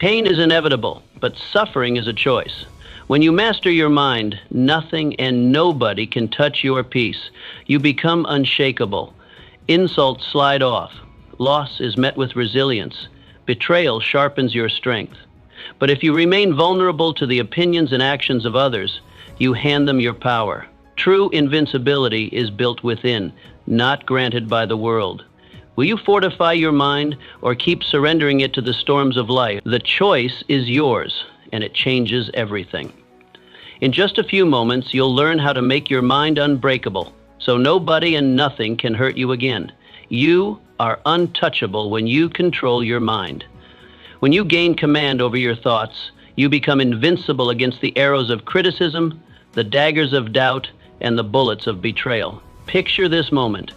Pain is inevitable, but suffering is a choice. When you master your mind, nothing and nobody can touch your peace. You become unshakable. Insults slide off. Loss is met with resilience. Betrayal sharpens your strength. But if you remain vulnerable to the opinions and actions of others, you hand them your power. True invincibility is built within, not granted by the world. Will you fortify your mind or keep surrendering it to the storms of life? The choice is yours, and it changes everything. In just a few moments, you'll learn how to make your mind unbreakable, so nobody and nothing can hurt you again. You are untouchable when you control your mind. When you gain command over your thoughts, you become invincible against the arrows of criticism, the daggers of doubt, and the bullets of betrayal. Picture this moment.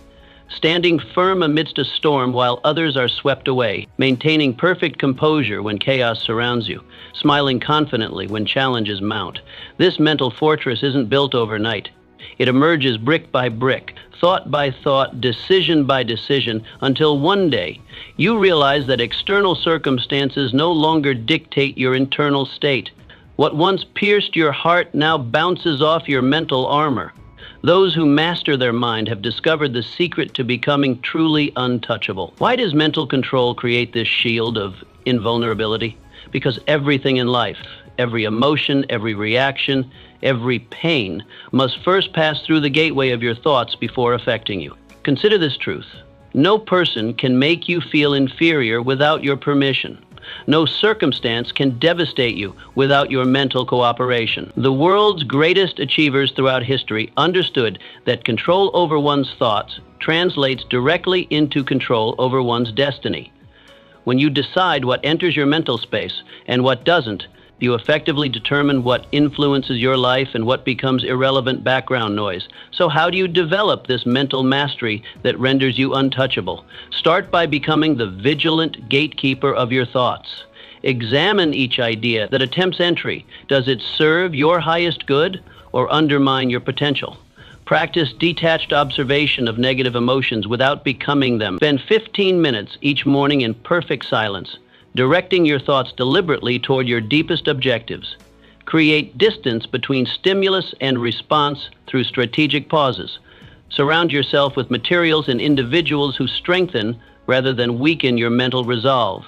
Standing firm amidst a storm while others are swept away, maintaining perfect composure when chaos surrounds you, smiling confidently when challenges mount. This mental fortress isn't built overnight. It emerges brick by brick, thought by thought, decision by decision, until one day you realize that external circumstances no longer dictate your internal state. What once pierced your heart now bounces off your mental armor. Those who master their mind have discovered the secret to becoming truly untouchable. Why does mental control create this shield of invulnerability? Because everything in life, every emotion, every reaction, every pain must first pass through the gateway of your thoughts before affecting you. Consider this truth. No person can make you feel inferior without your permission. No circumstance can devastate you without your mental cooperation. The world's greatest achievers throughout history understood that control over one's thoughts translates directly into control over one's destiny. When you decide what enters your mental space and what doesn't, you effectively determine what influences your life and what becomes irrelevant background noise. So how do you develop this mental mastery that renders you untouchable? Start by becoming the vigilant gatekeeper of your thoughts. Examine each idea that attempts entry. Does it serve your highest good or undermine your potential? Practice detached observation of negative emotions without becoming them. Spend 15 minutes each morning in perfect silence, directing your thoughts deliberately toward your deepest objectives. Create distance between stimulus and response through strategic pauses. Surround yourself with materials and individuals who strengthen rather than weaken your mental resolve.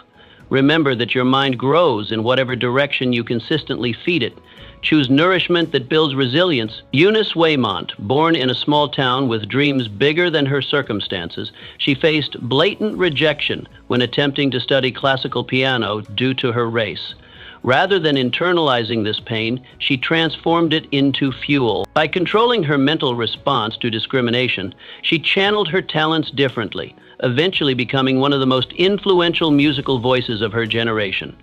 Remember that your mind grows in whatever direction you consistently feed it. Choose nourishment that builds resilience. Eunice Waymont, born in a small town with dreams bigger than her circumstances, she faced blatant rejection when attempting to study classical piano due to her race. Rather than internalizing this pain, she transformed it into fuel. By controlling her mental response to discrimination, she channeled her talents differently, eventually becoming one of the most influential musical voices of her generation.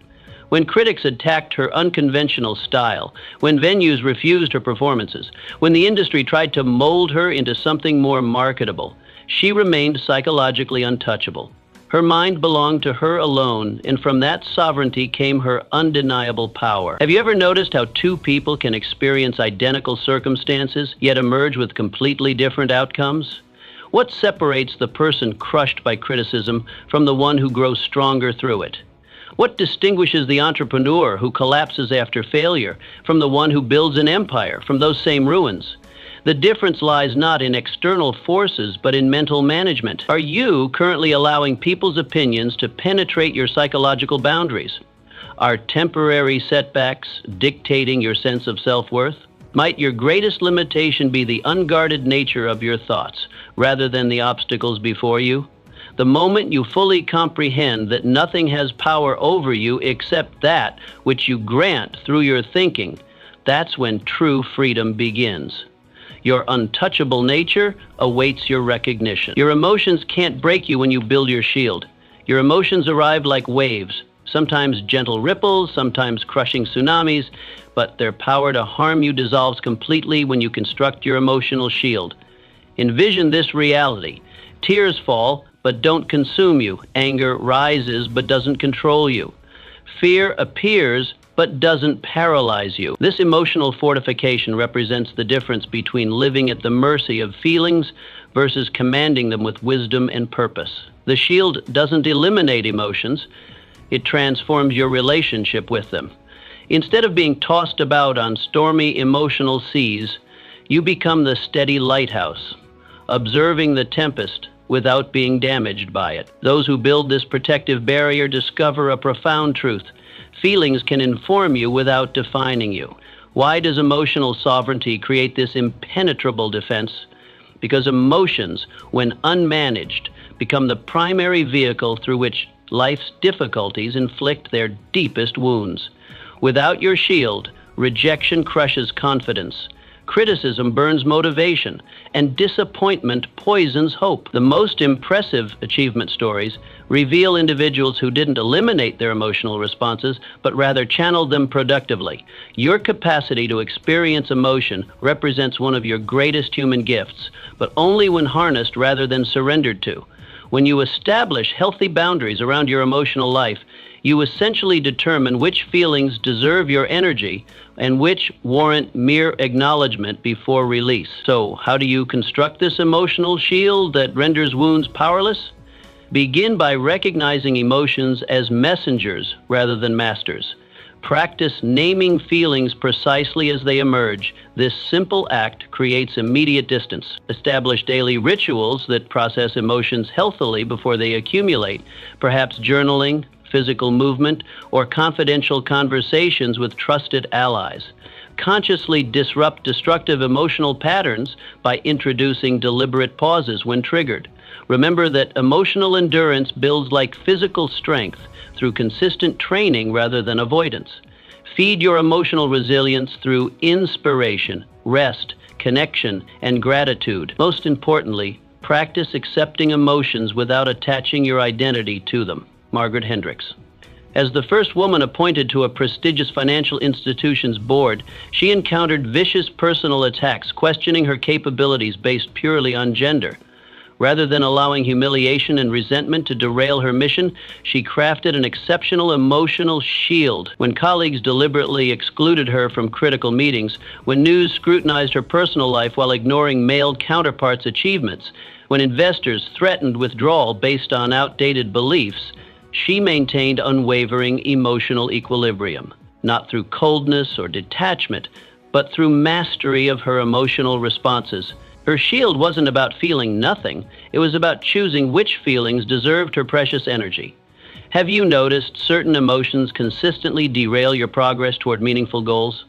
When critics attacked her unconventional style, when venues refused her performances, when the industry tried to mold her into something more marketable, she remained psychologically untouchable. Her mind belonged to her alone, and from that sovereignty came her undeniable power. Have you ever noticed how two people can experience identical circumstances, yet emerge with completely different outcomes? What separates the person crushed by criticism from the one who grows stronger through it? What distinguishes the entrepreneur who collapses after failure from the one who builds an empire from those same ruins? The difference lies not in external forces, but in mental management. Are you currently allowing people's opinions to penetrate your psychological boundaries? Are temporary setbacks dictating your sense of self-worth? Might your greatest limitation be the unguarded nature of your thoughts, rather than the obstacles before you? The moment you fully comprehend that nothing has power over you except that which you grant through your thinking, that's when true freedom begins. Your untouchable nature awaits your recognition. Your emotions can't break you when you build your shield. Your emotions arrive like waves, sometimes gentle ripples, sometimes crushing tsunamis, but their power to harm you dissolves completely when you construct your emotional shield. Envision this reality. Tears fall, but don't consume you. Anger rises, but doesn't control you. Fear appears, but doesn't paralyze you. This emotional fortification represents the difference between living at the mercy of feelings versus commanding them with wisdom and purpose. The shield doesn't eliminate emotions. it transforms your relationship with them. Instead of being tossed about on stormy emotional seas, you become the steady lighthouse, observing the tempest without being damaged by it. Those who build this protective barrier discover a profound truth. Feelings can inform you without defining you. Why does emotional sovereignty create this impenetrable defense? Because emotions, when unmanaged, become the primary vehicle through which life's difficulties inflict their deepest wounds. Without your shield, rejection crushes confidence, criticism burns motivation, and disappointment poisons hope. The most impressive achievement stories reveal individuals who didn't eliminate their emotional responses, but rather channeled them productively. Your capacity to experience emotion represents one of your greatest human gifts, but only when harnessed rather than surrendered to. When you establish healthy boundaries around your emotional life, you essentially determine which feelings deserve your energy and which warrant mere acknowledgement before release. So, how do you construct this emotional shield that renders wounds powerless? Begin by recognizing emotions as messengers rather than masters. Practice naming feelings precisely as they emerge. This simple act creates immediate distance. Establish daily rituals that process emotions healthily before they accumulate, perhaps journaling, physical movement, or confidential conversations with trusted allies. Consciously disrupt destructive emotional patterns by introducing deliberate pauses when triggered. Remember that emotional endurance builds like physical strength through consistent training rather than avoidance. Feed your emotional resilience through inspiration, rest, connection, and gratitude. Most importantly, practice accepting emotions without attaching your identity to them. Margaret Hendricks. As the first woman appointed to a prestigious financial institution's board, she encountered vicious personal attacks, questioning her capabilities based purely on gender. Rather than allowing humiliation and resentment to derail her mission, she crafted an exceptional emotional shield. When colleagues deliberately excluded her from critical meetings, when news scrutinized her personal life while ignoring male counterparts' achievements, when investors threatened withdrawal based on outdated beliefs, she maintained unwavering emotional equilibrium, not through coldness or detachment, but through mastery of her emotional responses. Her shield wasn't about feeling nothing. It was about choosing which feelings deserved her precious energy. Have you noticed certain emotions consistently derail your progress toward meaningful goals?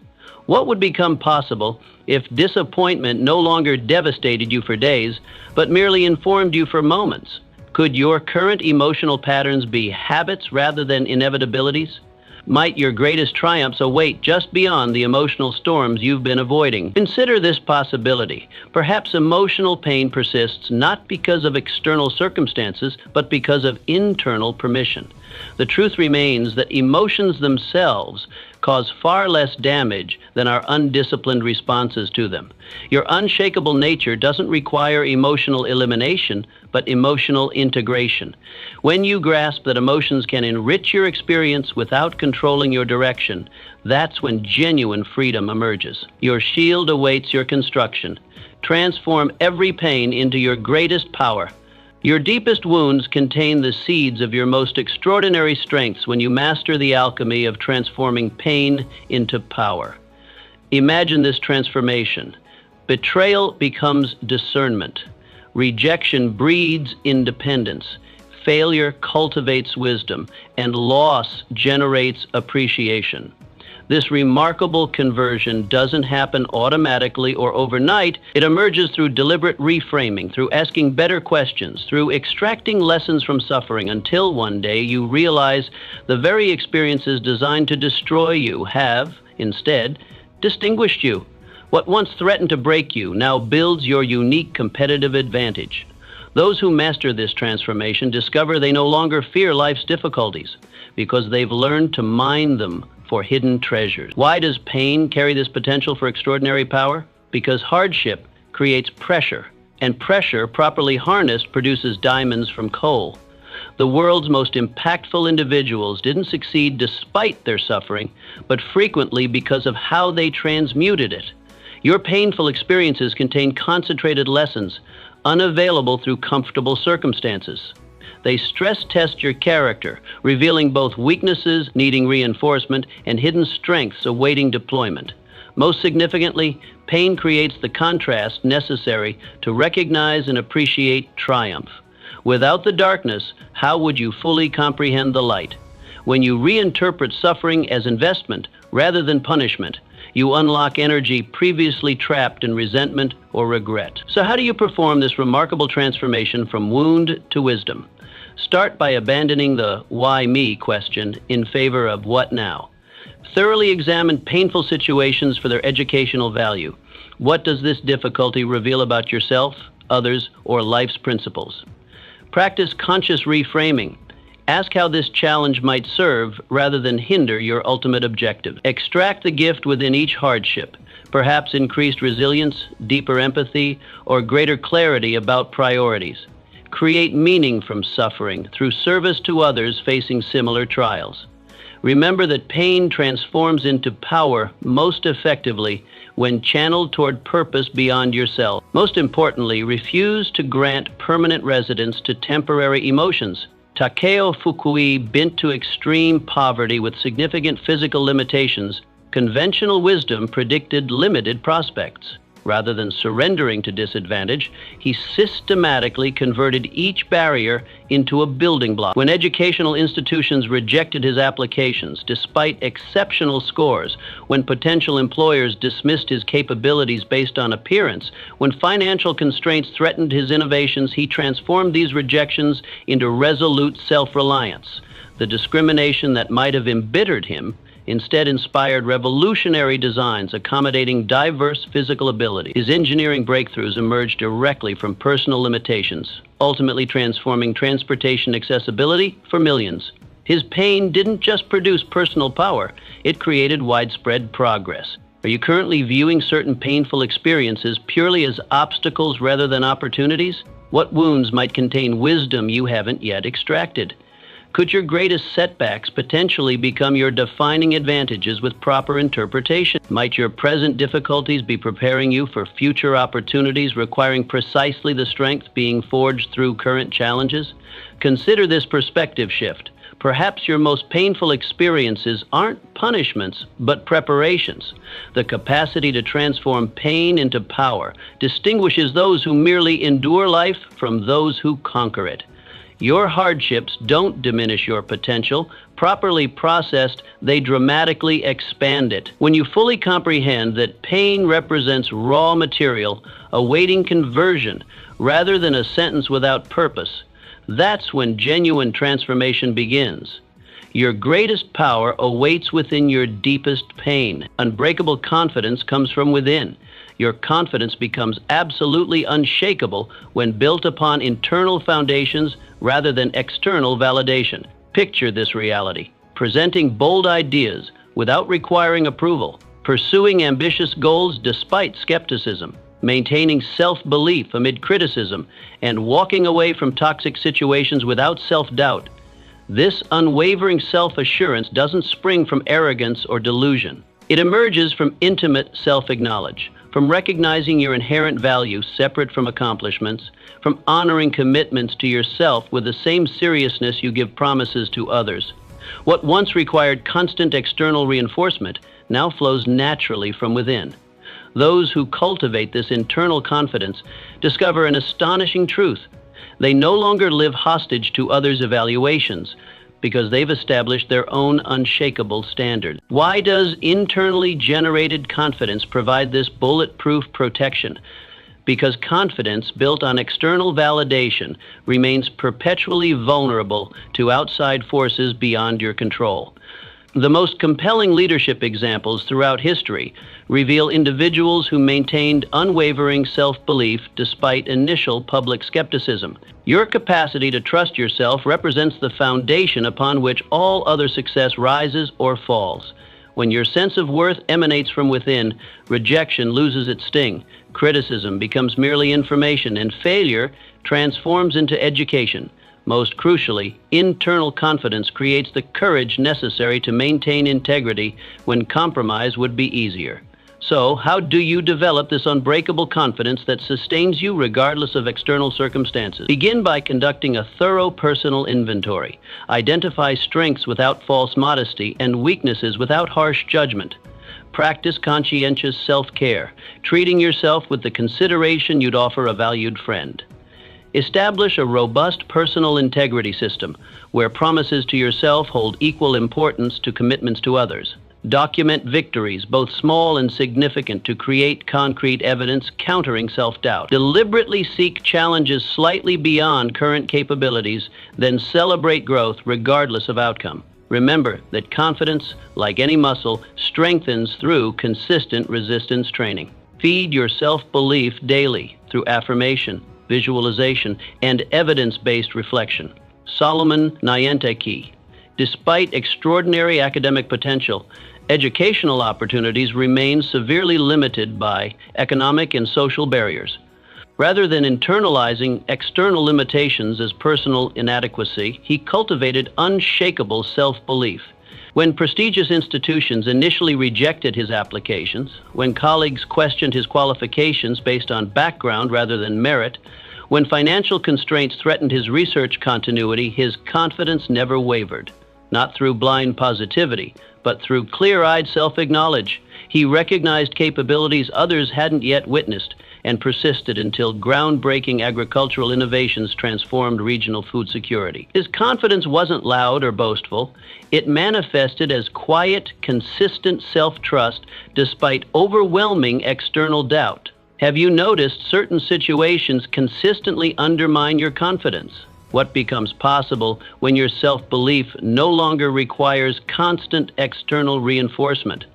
What would become possible if disappointment no longer devastated you for days, but merely informed you for moments? Could your current emotional patterns be habits rather than inevitabilities? Might your greatest triumphs await just beyond the emotional storms you've been avoiding? Consider this possibility. Perhaps emotional pain persists not because of external circumstances, but because of internal permission. The truth remains that emotions themselves cause far less damage than our undisciplined responses to them. Your unshakable nature doesn't require emotional elimination, but emotional integration. When you grasp that emotions can enrich your experience without controlling your direction, that's when genuine freedom emerges. Your shield awaits your construction. Transform every pain into your greatest power. Your deepest wounds contain the seeds of your most extraordinary strengths when you master the alchemy of transforming pain into power. Imagine this transformation. Betrayal becomes discernment. Rejection breeds independence. Failure cultivates wisdom, and loss generates appreciation. This remarkable conversion doesn't happen automatically or overnight. It emerges through deliberate reframing, through asking better questions, through extracting lessons from suffering, until one day you realize the very experiences designed to destroy you have, instead, distinguished you. What once threatened to break you now builds your unique competitive advantage. Those who master this transformation discover they no longer fear life's difficulties because they've learned to mine them for hidden treasures. Why does pain carry this potential for extraordinary power? Because hardship creates pressure, and pressure, properly harnessed, produces diamonds from coal. The world's most impactful individuals didn't succeed despite their suffering, but frequently because of how they transmuted it. Your painful experiences contain concentrated lessons, unavailable through comfortable circumstances. They stress test your character, revealing both weaknesses needing reinforcement and hidden strengths awaiting deployment. Most significantly, pain creates the contrast necessary to recognize and appreciate triumph. Without the darkness, how would you fully comprehend the light? When you reinterpret suffering as investment rather than punishment, you unlock energy previously trapped in resentment or regret. So how do you perform this remarkable transformation from wound to wisdom? Start by abandoning the why me question in favor of what now. Thoroughly examine painful situations for their educational value. What does this difficulty reveal about yourself, others, or life's principles? Practice conscious reframing. Ask how this challenge might serve rather than hinder your ultimate objective. Extract the gift within each hardship, perhaps increased resilience, deeper empathy, or greater clarity about priorities. Create meaning from suffering through service to others facing similar trials. Remember that pain transforms into power most effectively when channeled toward purpose beyond yourself. Most importantly, refuse to grant permanent residence to temporary emotions. Takeo Fukui bent to extreme poverty with significant physical limitations. Conventional wisdom predicted limited prospects. Rather than surrendering to disadvantage, he systematically converted each barrier into a building block. When educational institutions rejected his applications despite exceptional scores, when potential employers dismissed his capabilities based on appearance, when financial constraints threatened his innovations, he transformed these rejections into resolute self-reliance. The discrimination that might have embittered him instead inspired revolutionary designs accommodating diverse physical abilities. His engineering breakthroughs emerged directly from personal limitations, ultimately transforming transportation accessibility for millions. His pain didn't just produce personal power, it created widespread progress. Are you currently viewing certain painful experiences purely as obstacles rather than opportunities? What wounds might contain wisdom you haven't yet extracted? Could your greatest setbacks potentially become your defining advantages with proper interpretation? Might your present difficulties be preparing you for future opportunities requiring precisely the strength being forged through current challenges? Consider this perspective shift. Perhaps your most painful experiences aren't punishments, but preparations. The capacity to transform pain into power distinguishes those who merely endure life from those who conquer it. Your hardships don't diminish your potential. Properly processed, they dramatically expand it. When you fully comprehend that pain represents raw material awaiting conversion rather than a sentence without purpose, that's when genuine transformation begins. Your greatest power awaits within your deepest pain. Unbreakable confidence comes from within. Your confidence becomes absolutely unshakable when built upon internal foundations rather than external validation. Picture this reality: presenting bold ideas without requiring approval, pursuing ambitious goals despite skepticism, maintaining self-belief amid criticism, and walking away from toxic situations without self-doubt. This unwavering self-assurance doesn't spring from arrogance or delusion. It emerges from intimate self-acknowledge, from recognizing your inherent value separate from accomplishments, from honoring commitments to yourself with the same seriousness you give promises to others. What once required constant external reinforcement now flows naturally from within. Those who cultivate this internal confidence discover an astonishing truth. They no longer live hostage to others' evaluations because they've established their own unshakable standard. Why does internally generated confidence provide this bulletproof protection? Because confidence built on external validation remains perpetually vulnerable to outside forces beyond your control. The most compelling leadership examples throughout history reveal individuals who maintained unwavering self-belief despite initial public skepticism. Your capacity to trust yourself represents the foundation upon which all other success rises or falls. When your sense of worth emanates from within, rejection loses its sting, criticism becomes merely information, and failure transforms into education. Most crucially, internal confidence creates the courage necessary to maintain integrity when compromise would be easier. So, how do you develop this unbreakable confidence that sustains you regardless of external circumstances? Begin by conducting a thorough personal inventory. Identify strengths without false modesty and weaknesses without harsh judgment. Practice conscientious self-care, treating yourself with the consideration you'd offer a valued friend. Establish a robust personal integrity system where promises to yourself hold equal importance to commitments to others. Document victories, both small and significant, to create concrete evidence countering self-doubt. Deliberately seek challenges slightly beyond current capabilities, then celebrate growth regardless of outcome. Remember that confidence, like any muscle, strengthens through consistent resistance training. Feed your self-belief daily through affirmation, visualization, and evidence-based reflection. Solomon Nyenteki. Despite extraordinary academic potential, educational opportunities remain severely limited by economic and social barriers. Rather than internalizing external limitations as personal inadequacy, he cultivated unshakable self-belief. When prestigious institutions initially rejected his applications, when colleagues questioned his qualifications based on background rather than merit, when financial constraints threatened his research continuity, his confidence never wavered. Not through blind positivity, but through clear-eyed self-acknowledge. He recognized capabilities others hadn't yet witnessed and persisted until groundbreaking agricultural innovations transformed regional food security. His confidence wasn't loud or boastful. It manifested as quiet, consistent self-trust despite overwhelming external doubt. Have you noticed certain situations consistently undermine your confidence? What becomes possible when your self-belief no longer requires constant external reinforcement?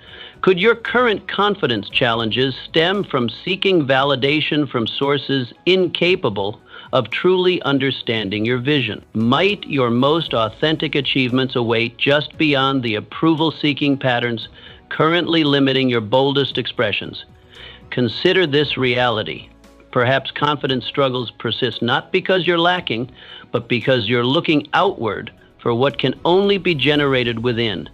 Could your current confidence challenges stem from seeking validation from sources incapable of truly understanding your vision? Might your most authentic achievements await just beyond the approval-seeking patterns currently limiting your boldest expressions? Consider this reality. Perhaps confidence struggles persist not because you're lacking, but because you're looking outward for what can only be generated within.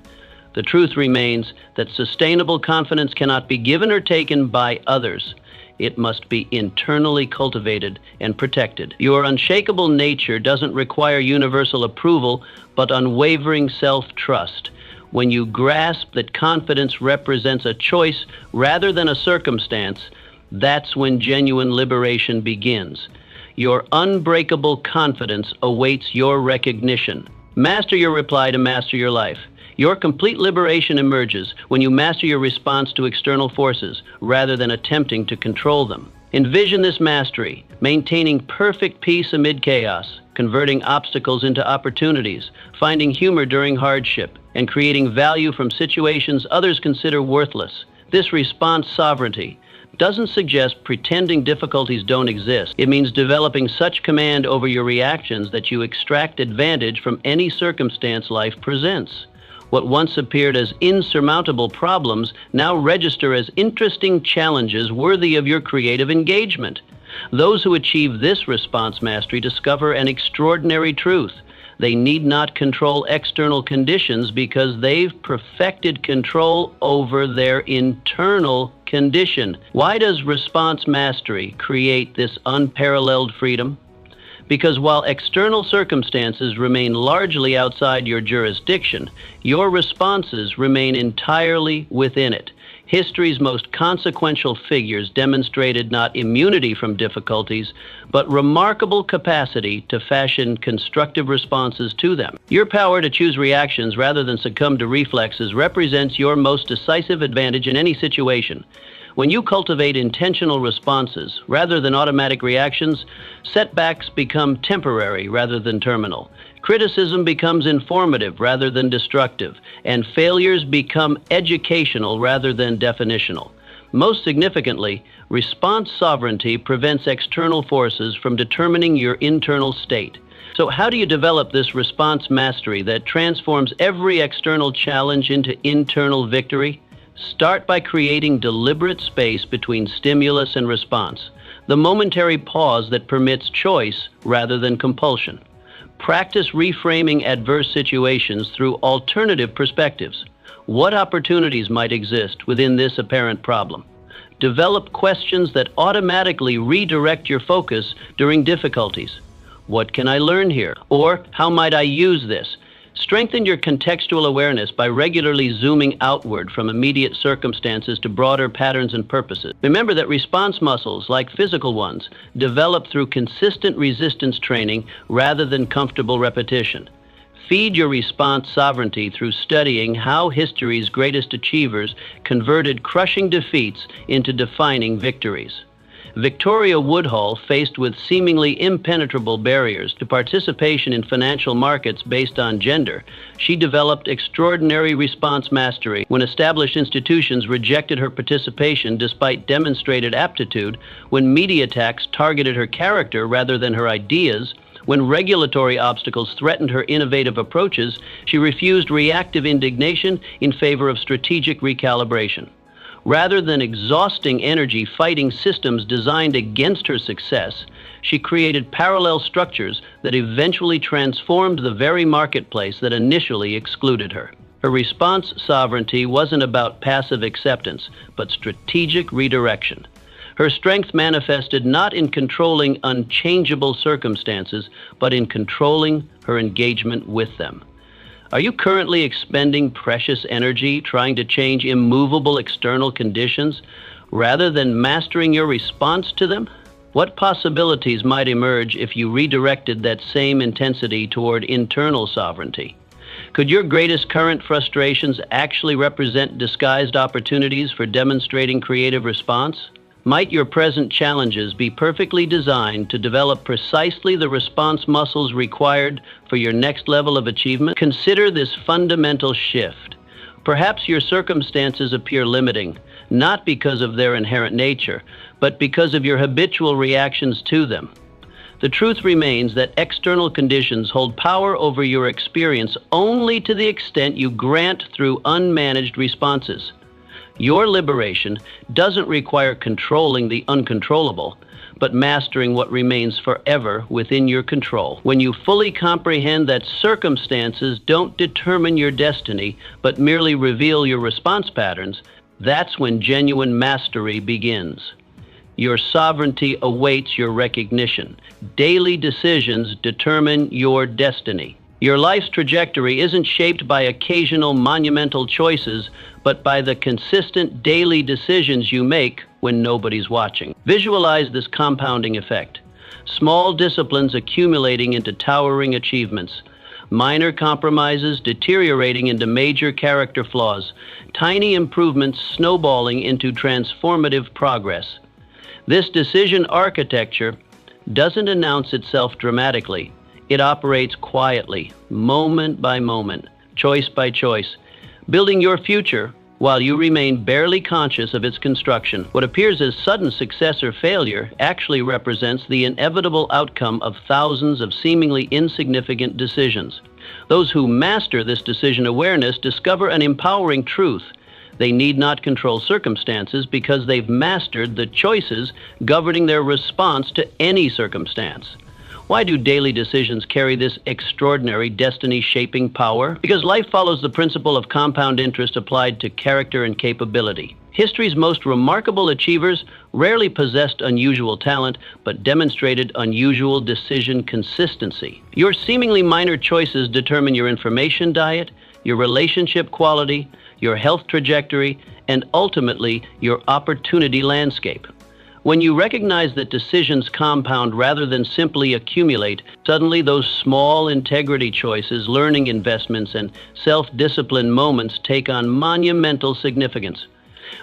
The truth remains that sustainable confidence cannot be given or taken by others. It must be internally cultivated and protected. Your unshakable nature doesn't require universal approval, but unwavering self-trust. When you grasp that confidence represents a choice rather than a circumstance, that's when genuine liberation begins. Your unbreakable confidence awaits your recognition. Master your reply to master your life. Your complete liberation emerges when you master your response to external forces rather than attempting to control them. Envision this mastery, maintaining perfect peace amid chaos, converting obstacles into opportunities, finding humor during hardship, and creating value from situations others consider worthless. This response sovereignty doesn't suggest pretending difficulties don't exist. It means developing such command over your reactions that you extract advantage from any circumstance life presents. What once appeared as insurmountable problems now register as interesting challenges worthy of your creative engagement. Those who achieve this response mastery discover an extraordinary truth. They need not control external conditions because they've perfected control over their internal condition. Why does response mastery create this unparalleled freedom? Because while external circumstances remain largely outside your jurisdiction, your responses remain entirely within it. History's most consequential figures demonstrated not immunity from difficulties, but remarkable capacity to fashion constructive responses to them. Your power to choose reactions rather than succumb to reflexes represents your most decisive advantage in any situation. When you cultivate intentional responses rather than automatic reactions, setbacks become temporary rather than terminal. Criticism becomes informative rather than destructive, and failures become educational rather than definitional. Most significantly, response sovereignty prevents external forces from determining your internal state. So how do you develop this response mastery that transforms every external challenge into internal victory? Start by creating deliberate space between stimulus and response, the momentary pause that permits choice rather than compulsion. Practice reframing adverse situations through alternative perspectives. What opportunities might exist within this apparent problem? Develop questions that automatically redirect your focus during difficulties. What can I learn here? Or how might I use this? Strengthen your contextual awareness by regularly zooming outward from immediate circumstances to broader patterns and purposes. Remember that response muscles, like physical ones, develop through consistent resistance training rather than comfortable repetition. Feed your response sovereignty through studying how history's greatest achievers converted crushing defeats into defining victories. Victoria Woodhull, faced with seemingly impenetrable barriers to participation in financial markets based on gender, she developed extraordinary response mastery when established institutions rejected her participation despite demonstrated aptitude, when media attacks targeted her character rather than her ideas, when regulatory obstacles threatened her innovative approaches. She refused reactive indignation in favor of strategic recalibration. Rather than exhausting energy fighting systems designed against her success, she created parallel structures that eventually transformed the very marketplace that initially excluded her. Her response sovereignty wasn't about passive acceptance, but strategic redirection. Her strength manifested not in controlling unchangeable circumstances, but in controlling her engagement with them. Are you currently expending precious energy trying to change immovable external conditions rather than mastering your response to them? What possibilities might emerge if you redirected that same intensity toward internal sovereignty? Could your greatest current frustrations actually represent disguised opportunities for demonstrating creative response? Might your present challenges be perfectly designed to develop precisely the response muscles required for your next level of achievement? Consider this fundamental shift. Perhaps your circumstances appear limiting, not because of their inherent nature, but because of your habitual reactions to them. The truth remains that external conditions hold power over your experience only to the extent you grant through unmanaged responses. Your liberation doesn't require controlling the uncontrollable, but mastering what remains forever within your control. When you fully comprehend that circumstances don't determine your destiny, but merely reveal your response patterns, that's when genuine mastery begins. Your sovereignty awaits your recognition. Daily decisions determine your destiny. Your life's trajectory isn't shaped by occasional monumental choices, but by the consistent daily decisions you make when nobody's watching. Visualize this compounding effect. Small disciplines accumulating into towering achievements. Minor compromises deteriorating into major character flaws. Tiny improvements snowballing into transformative progress. This decision architecture doesn't announce itself dramatically. It operates quietly, moment by moment, choice by choice, building your future while you remain barely conscious of its construction. What appears as sudden success or failure actually represents the inevitable outcome of thousands of seemingly insignificant decisions. Those who master this decision awareness discover an empowering truth. They need not control circumstances because they've mastered the choices governing their response to any circumstance. Why do daily decisions carry this extraordinary destiny-shaping power? Because life follows the principle of compound interest applied to character and capability. History's most remarkable achievers rarely possessed unusual talent, but demonstrated unusual decision consistency. Your seemingly minor choices determine your information diet, your relationship quality, your health trajectory, and ultimately your opportunity landscape. When you recognize that decisions compound rather than simply accumulate, suddenly those small integrity choices, learning investments, and self-discipline moments take on monumental significance.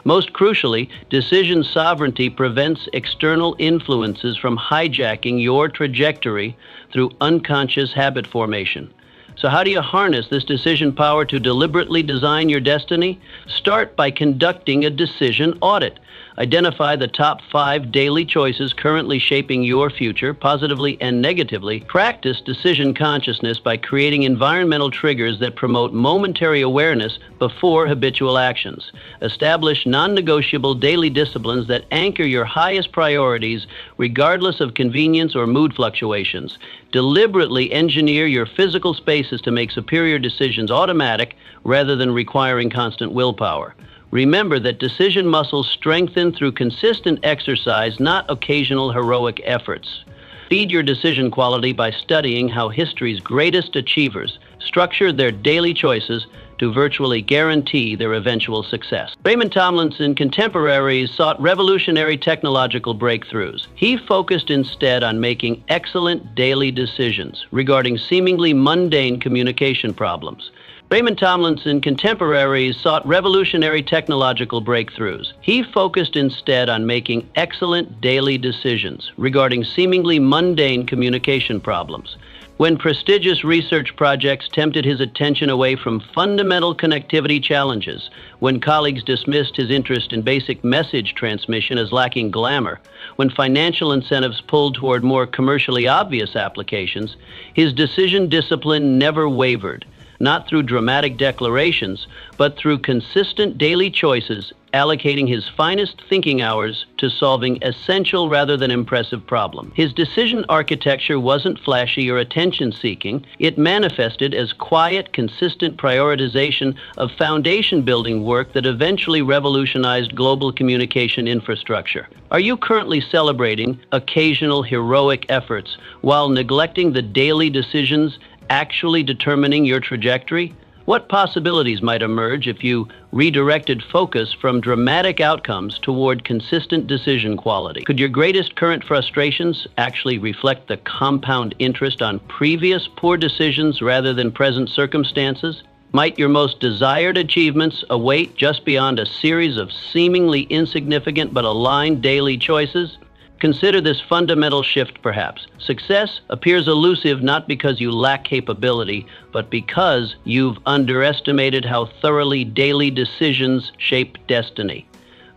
Most crucially, decision sovereignty prevents external influences from hijacking your trajectory through unconscious habit formation. So how do you harness this decision power to deliberately design your destiny? Start by conducting a decision audit. Identify the top 5 daily choices currently shaping your future, positively and negatively. Practice decision consciousness by creating environmental triggers that promote momentary awareness before habitual actions. Establish non-negotiable daily disciplines that anchor your highest priorities regardless of convenience or mood fluctuations. Deliberately engineer your physical spaces to make superior decisions automatic rather than requiring constant willpower. Remember that decision muscles strengthen through consistent exercise, not occasional heroic efforts. Feed your decision quality by studying how history's greatest achievers structured their daily choices to virtually guarantee their eventual success. Raymond Tomlinson contemporaries sought revolutionary technological breakthroughs. He focused instead on making excellent daily decisions regarding seemingly mundane communication problems. Raymond Tomlinson contemporaries sought revolutionary technological breakthroughs. He focused instead on making excellent daily decisions regarding seemingly mundane communication problems. When prestigious research projects tempted his attention away from fundamental connectivity challenges, when colleagues dismissed his interest in basic message transmission as lacking glamour, when financial incentives pulled toward more commercially obvious applications, his decision discipline never wavered. Not through dramatic declarations, but through consistent daily choices, allocating his finest thinking hours to solving essential rather than impressive problems. His decision architecture wasn't flashy or attention-seeking. It manifested as quiet, consistent prioritization of foundation-building work that eventually revolutionized global communication infrastructure. Are you currently celebrating occasional heroic efforts while neglecting the daily decisions actually determining your trajectory? What possibilities might emerge if you redirected focus from dramatic outcomes toward consistent decision quality? Could your greatest current frustrations actually reflect the compound interest on previous poor decisions rather than present circumstances? Might your most desired achievements await just beyond a series of seemingly insignificant but aligned daily choices? Consider this fundamental shift, perhaps. Success appears elusive not because you lack capability, but because you've underestimated how thoroughly daily decisions shape destiny.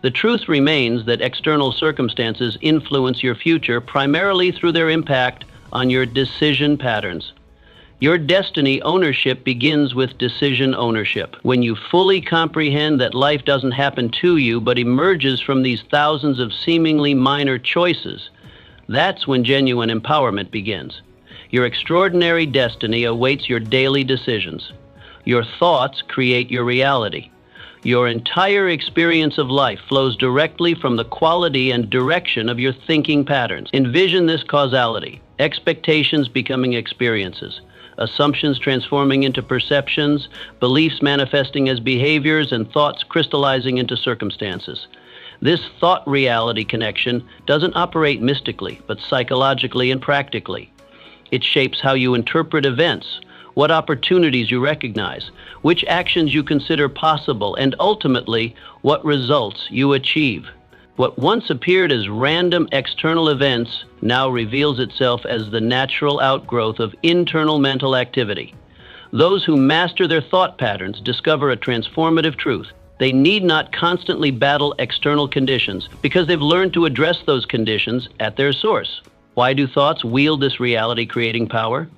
The truth remains that external circumstances influence your future primarily through their impact on your decision patterns. Your destiny ownership begins with decision ownership. When you fully comprehend that life doesn't happen to you, but emerges from these thousands of seemingly minor choices, that's when genuine empowerment begins. Your extraordinary destiny awaits your daily decisions. Your thoughts create your reality. Your entire experience of life flows directly from the quality and direction of your thinking patterns. Envision this causality: expectations becoming experiences, assumptions transforming into perceptions, beliefs manifesting as behaviors, and thoughts crystallizing into circumstances. This thought-reality connection doesn't operate mystically, but psychologically and practically. It shapes how you interpret events, what opportunities you recognize, which actions you consider possible, and ultimately, what results you achieve. What once appeared as random external events now reveals itself as the natural outgrowth of internal mental activity. Those who master their thought patterns discover a transformative truth. They need not constantly battle external conditions because they've learned to address those conditions at their source. Why do thoughts wield this reality-creating power?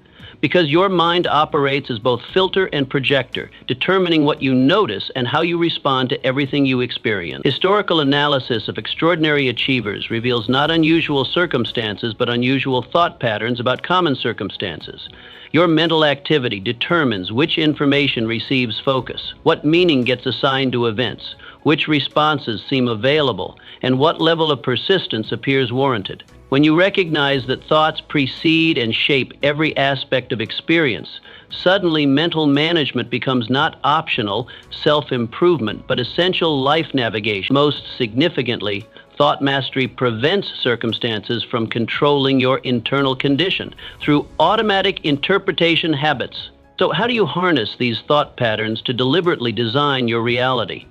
Because your mind operates as both filter and projector, determining what you notice and how you respond to everything you experience. Historical analysis of extraordinary achievers reveals not unusual circumstances, but unusual thought patterns about common circumstances. Your mental activity determines which information receives focus, what meaning gets assigned to events, which responses seem available, and what level of persistence appears warranted. When you recognize that thoughts precede and shape every aspect of experience, suddenly mental management becomes not optional self-improvement, but essential life navigation. Most significantly, thought mastery prevents circumstances from controlling your internal condition through automatic interpretation habits. So how do you harness these thought patterns to deliberately design your reality?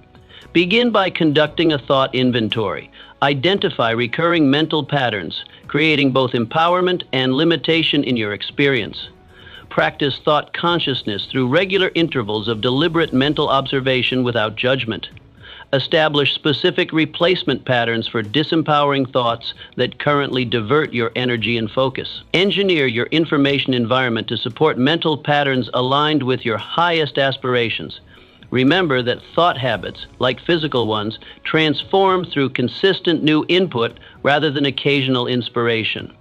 Begin by conducting a thought inventory. Identify recurring mental patterns, creating both empowerment and limitation in your experience. Practice thought consciousness through regular intervals of deliberate mental observation without judgment. Establish specific replacement patterns for disempowering thoughts that currently divert your energy and focus. Engineer your information environment to support mental patterns aligned with your highest aspirations. Remember that thought habits, like physical ones, transform through consistent new input rather than occasional inspiration.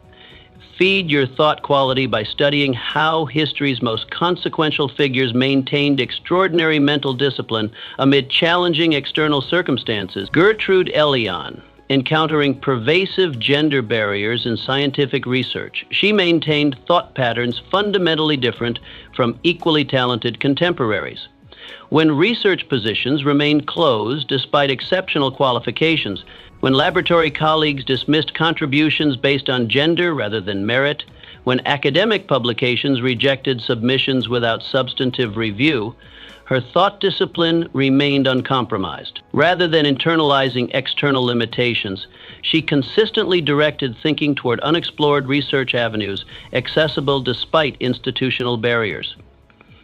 Feed your thought quality by studying how history's most consequential figures maintained extraordinary mental discipline amid challenging external circumstances. Gertrude Elion, encountering pervasive gender barriers in scientific research, she maintained thought patterns fundamentally different from equally talented contemporaries. When research positions remained closed despite exceptional qualifications, when laboratory colleagues dismissed contributions based on gender rather than merit, when academic publications rejected submissions without substantive review, her thought discipline remained uncompromised. Rather than internalizing external limitations, she consistently directed thinking toward unexplored research avenues accessible despite institutional barriers.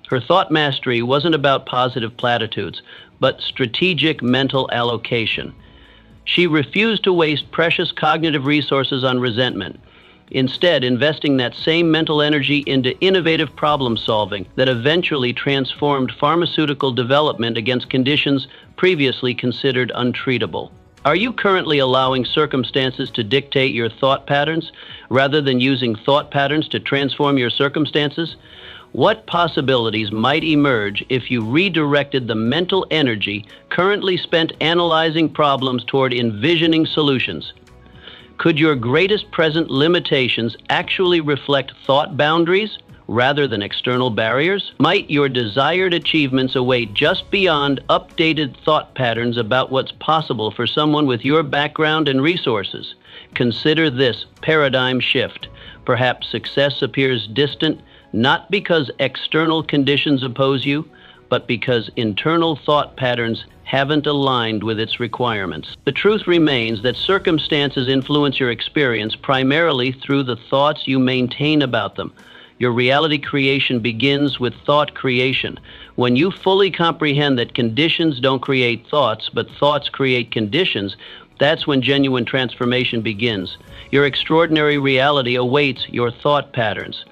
Her thought mastery wasn't about positive platitudes, but strategic mental allocation. She refused to waste precious cognitive resources on resentment, instead investing that same mental energy into innovative problem solving that eventually transformed pharmaceutical development against conditions previously considered untreatable. Are you currently allowing circumstances to dictate your thought patterns rather than using thought patterns to transform your circumstances? What possibilities might emerge if you redirected the mental energy currently spent analyzing problems toward envisioning solutions? Could your greatest present limitations actually reflect thought boundaries rather than external barriers? Might your desired achievements await just beyond updated thought patterns about what's possible for someone with your background and resources? Consider this paradigm shift. Perhaps success appears distant, not because external conditions oppose you, but because internal thought patterns haven't aligned with its requirements. The truth remains that circumstances influence your experience primarily through the thoughts you maintain about them. Your reality creation begins with thought creation. When you fully comprehend that conditions don't create thoughts, but thoughts create conditions, that's when genuine transformation begins. Your extraordinary reality awaits your thought patterns.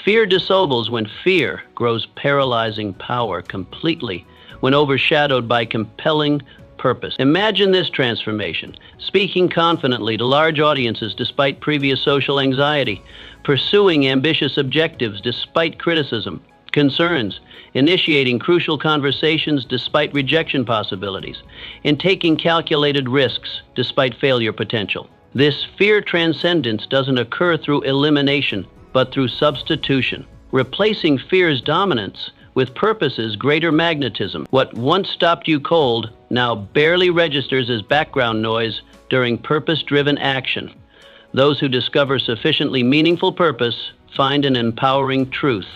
Fear disobles when fear grows paralyzing power completely, when overshadowed by compelling purpose. Imagine this transformation: speaking confidently to large audiences despite previous social anxiety, pursuing ambitious objectives despite criticism, concerns, initiating crucial conversations despite rejection possibilities, and taking calculated risks despite failure potential. This fear transcendence doesn't occur through elimination, but through substitution, replacing fear's dominance with purpose's greater magnetism. What once stopped you cold now barely registers as background noise during purpose-driven action. Those who discover sufficiently meaningful purpose find an empowering truth.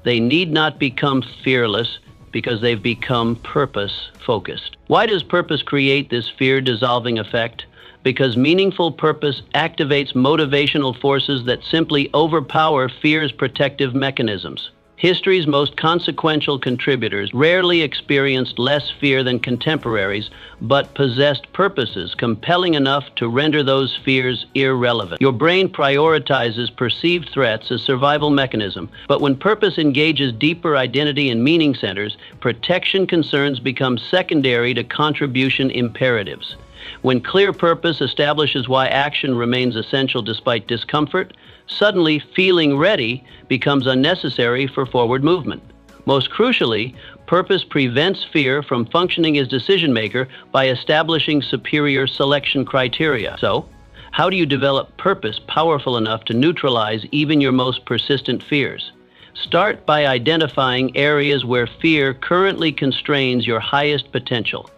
They need not become fearless because they've become purpose-focused. Why does purpose create this fear-dissolving effect? Because meaningful purpose activates motivational forces that simply overpower fear's protective mechanisms. History's most consequential contributors rarely experienced less fear than contemporaries, but possessed purposes compelling enough to render those fears irrelevant. Your brain prioritizes perceived threats as survival mechanism, but when purpose engages deeper identity and meaning centers, protection concerns become secondary to contribution imperatives. When clear purpose establishes why action remains essential despite discomfort, suddenly feeling ready becomes unnecessary for forward movement. Most crucially, purpose prevents fear from functioning as decision maker by establishing superior selection criteria. So, how do you develop purpose powerful enough to neutralize even your most persistent fears? Start by identifying areas where fear currently constrains your highest potential.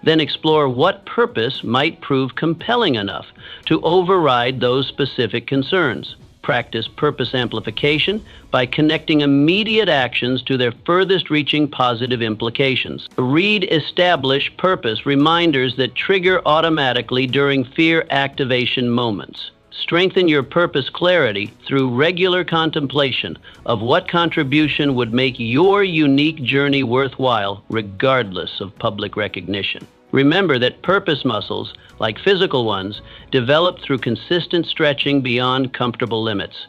Then explore what purpose might prove compelling enough to override those specific concerns. Practice purpose amplification by connecting immediate actions to their furthest reaching positive implications. Read Establish Purpose reminders that trigger automatically during fear activation moments. Strengthen your purpose clarity through regular contemplation of what contribution would make your unique journey worthwhile, regardless of public recognition. Remember that purpose muscles, like physical ones, develop through consistent stretching beyond comfortable limits.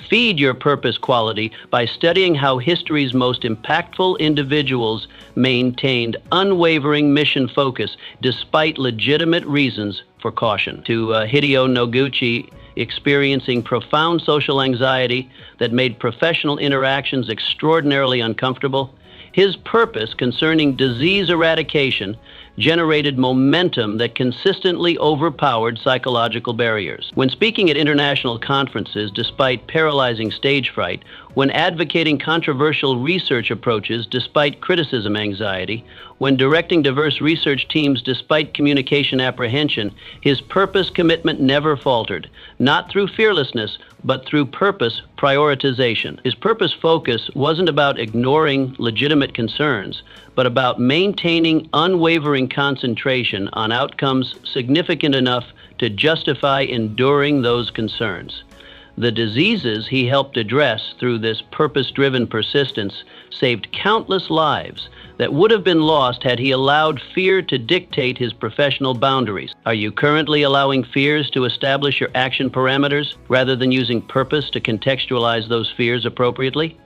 Feed your purpose quality by studying how history's most impactful individuals maintained unwavering mission focus despite legitimate reasons for caution. To Hideo Noguchi, experiencing profound social anxiety that made professional interactions extraordinarily uncomfortable. His purpose concerning disease eradication generated momentum that consistently overpowered psychological barriers. When speaking at international conferences despite paralyzing stage fright, when advocating controversial research approaches despite criticism anxiety, when directing diverse research teams despite communication apprehension, his purpose commitment never faltered, not through fearlessness, but through purpose prioritization. His purpose focus wasn't about ignoring legitimate concerns, but about maintaining unwavering concentration on outcomes significant enough to justify enduring those concerns. The diseases he helped address through this purpose-driven persistence saved countless lives that would have been lost had he allowed fear to dictate his professional boundaries. Are you currently allowing fears to establish your action parameters rather than using purpose to contextualize those fears appropriately?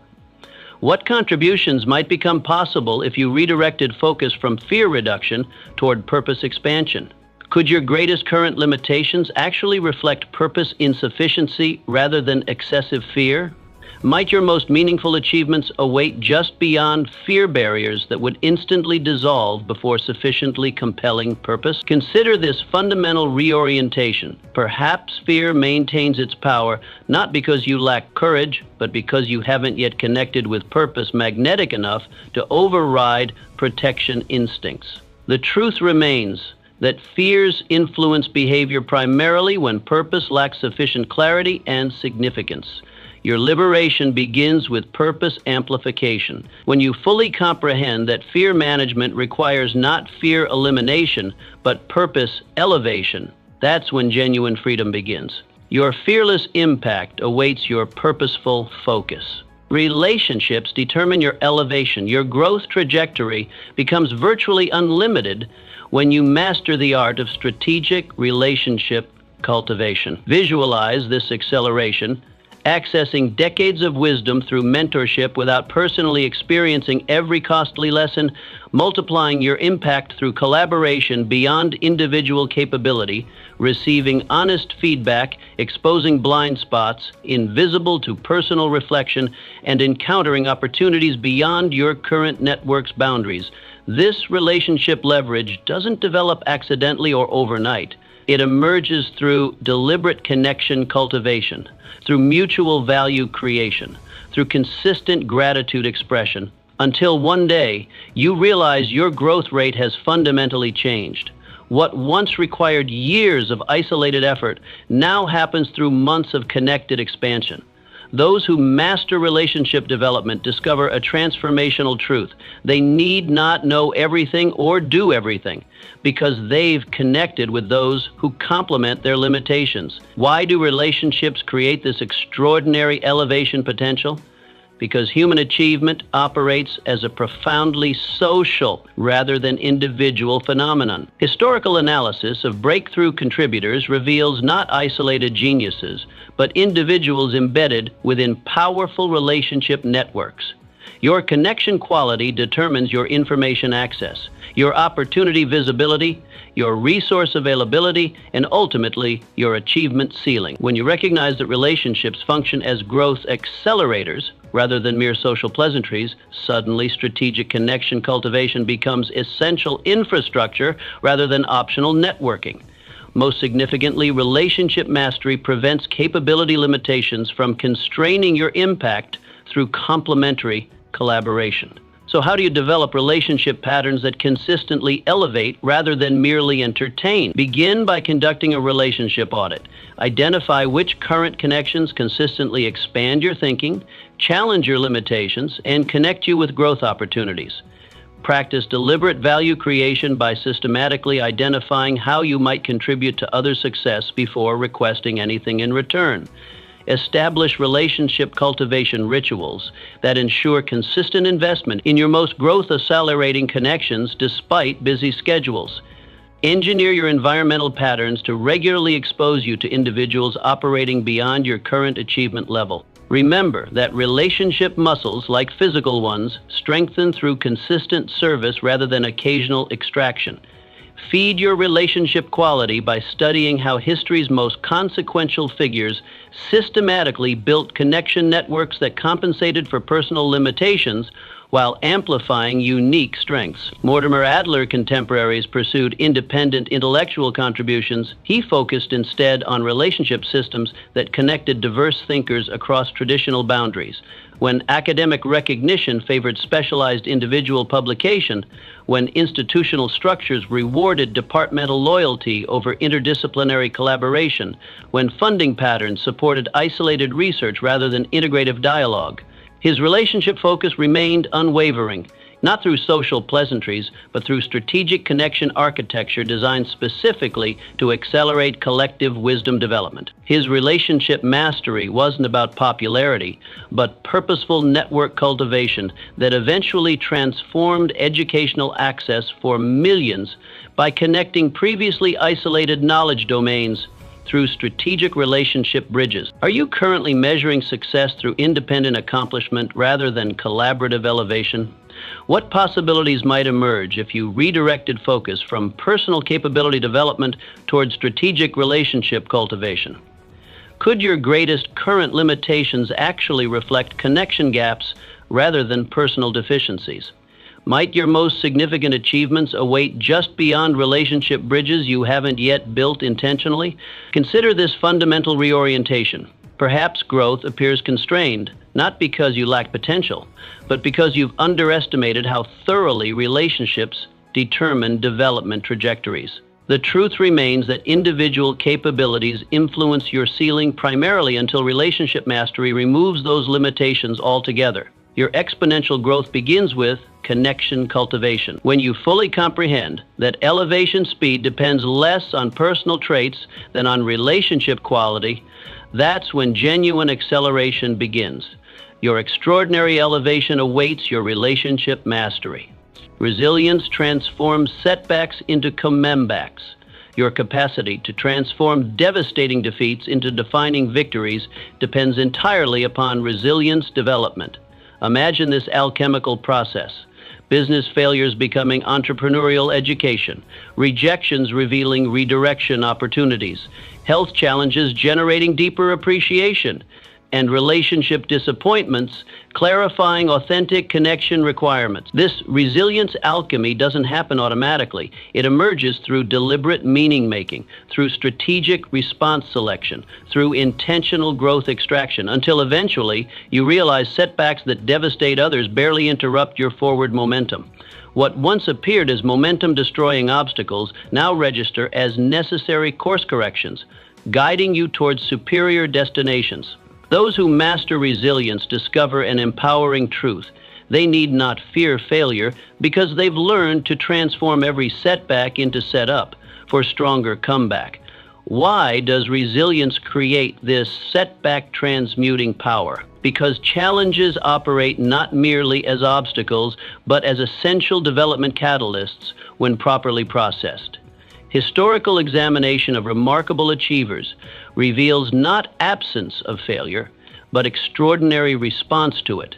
What contributions might become possible if you redirected focus from fear reduction toward purpose expansion? Could your greatest current limitations actually reflect purpose insufficiency rather than excessive fear? Might your most meaningful achievements await just beyond fear barriers that would instantly dissolve before sufficiently compelling purpose? Consider this fundamental reorientation. Perhaps fear maintains its power not because you lack courage, but because you haven't yet connected with purpose magnetic enough to override protection instincts. The truth remains that fears influence behavior primarily when purpose lacks sufficient clarity and significance. Your liberation begins with purpose amplification. When you fully comprehend that fear management requires not fear elimination, but purpose elevation, that's when genuine freedom begins. Your fearless impact awaits your purposeful focus. Relationships determine your elevation. Your growth trajectory becomes virtually unlimited when you master the art of strategic relationship cultivation. Visualize this acceleration, accessing decades of wisdom through mentorship without personally experiencing every costly lesson, multiplying your impact through collaboration beyond individual capability, receiving honest feedback, exposing blind spots, invisible to personal reflection, and encountering opportunities beyond your current network's boundaries. This relationship leverage doesn't develop accidentally or overnight. It emerges through deliberate connection cultivation, through mutual value creation, through consistent gratitude expression, until one day you realize your growth rate has fundamentally changed. What once required years of isolated effort now happens through months of connected expansion. Those who master relationship development discover a transformational truth. They need not know everything or do everything because they've connected with those who complement their limitations. Why do relationships create this extraordinary elevation potential? Because human achievement operates as a profoundly social rather than individual phenomenon. Historical analysis of breakthrough contributors reveals not isolated geniuses, but individuals embedded within powerful relationship networks. Your connection quality determines your information access, your opportunity visibility, your resource availability, and ultimately your achievement ceiling. When you recognize that relationships function as growth accelerators rather than mere social pleasantries, suddenly strategic connection cultivation becomes essential infrastructure rather than optional networking. Most significantly, relationship mastery prevents capability limitations from constraining your impact through complementary collaboration. So how do you develop relationship patterns that consistently elevate rather than merely entertain? Begin by conducting a relationship audit. Identify which current connections consistently expand your thinking, challenge your limitations, and connect you with growth opportunities. Practice deliberate value creation by systematically identifying how you might contribute to others' success before requesting anything in return. Establish relationship cultivation rituals that ensure consistent investment in your most growth-accelerating connections despite busy schedules. Engineer your environmental patterns to regularly expose you to individuals operating beyond your current achievement level. Remember that relationship muscles, like physical ones, strengthen through consistent service rather than occasional extraction. Feed your relationship quality by studying how history's most consequential figures systematically built connection networks that compensated for personal limitations while amplifying unique strengths. Mortimer Adler contemporaries pursued independent intellectual contributions. He focused instead on relationship systems that connected diverse thinkers across traditional boundaries. When academic recognition favored specialized individual publication, when institutional structures rewarded departmental loyalty over interdisciplinary collaboration, when funding patterns supported isolated research rather than integrative dialogue, his relationship focus remained unwavering, not through social pleasantries, but through strategic connection architecture designed specifically to accelerate collective wisdom development. His relationship mastery wasn't about popularity, but purposeful network cultivation that eventually transformed educational access for millions by connecting previously isolated knowledge domains through strategic relationship bridges. Are you currently measuring success through independent accomplishment rather than collaborative elevation? What possibilities might emerge if you redirected focus from personal capability development toward strategic relationship cultivation? Could your greatest current limitations actually reflect connection gaps rather than personal deficiencies? Might your most significant achievements await just beyond relationship bridges you haven't yet built intentionally? Consider this fundamental reorientation. Perhaps growth appears constrained, not because you lack potential, but because you've underestimated how thoroughly relationships determine development trajectories. The truth remains that individual capabilities influence your ceiling primarily until relationship mastery removes those limitations altogether. Your exponential growth begins with connection cultivation. When you fully comprehend that elevation speed depends less on personal traits than on relationship quality, that's when genuine acceleration begins. Your extraordinary elevation awaits your relationship mastery. Resilience transforms setbacks into comebacks. Your capacity to transform devastating defeats into defining victories depends entirely upon resilience development. Imagine this alchemical process. Business failures becoming entrepreneurial education, rejections revealing redirection opportunities, health challenges generating deeper appreciation, and relationship disappointments clarifying authentic connection requirements. This resilience alchemy doesn't happen automatically. It emerges through deliberate meaning making, through strategic response selection, through intentional growth extraction, until eventually you realize setbacks that devastate others barely interrupt your forward momentum. What once appeared as momentum-destroying obstacles now register as necessary course corrections, guiding you towards superior destinations. Those who master resilience discover an empowering truth. They need not fear failure because they've learned to transform every setback into setup for stronger comeback. Why does resilience create this setback transmuting power? Because challenges operate not merely as obstacles, but as essential development catalysts when properly processed. Historical examination of remarkable achievers reveals not absence of failure, but extraordinary response to it.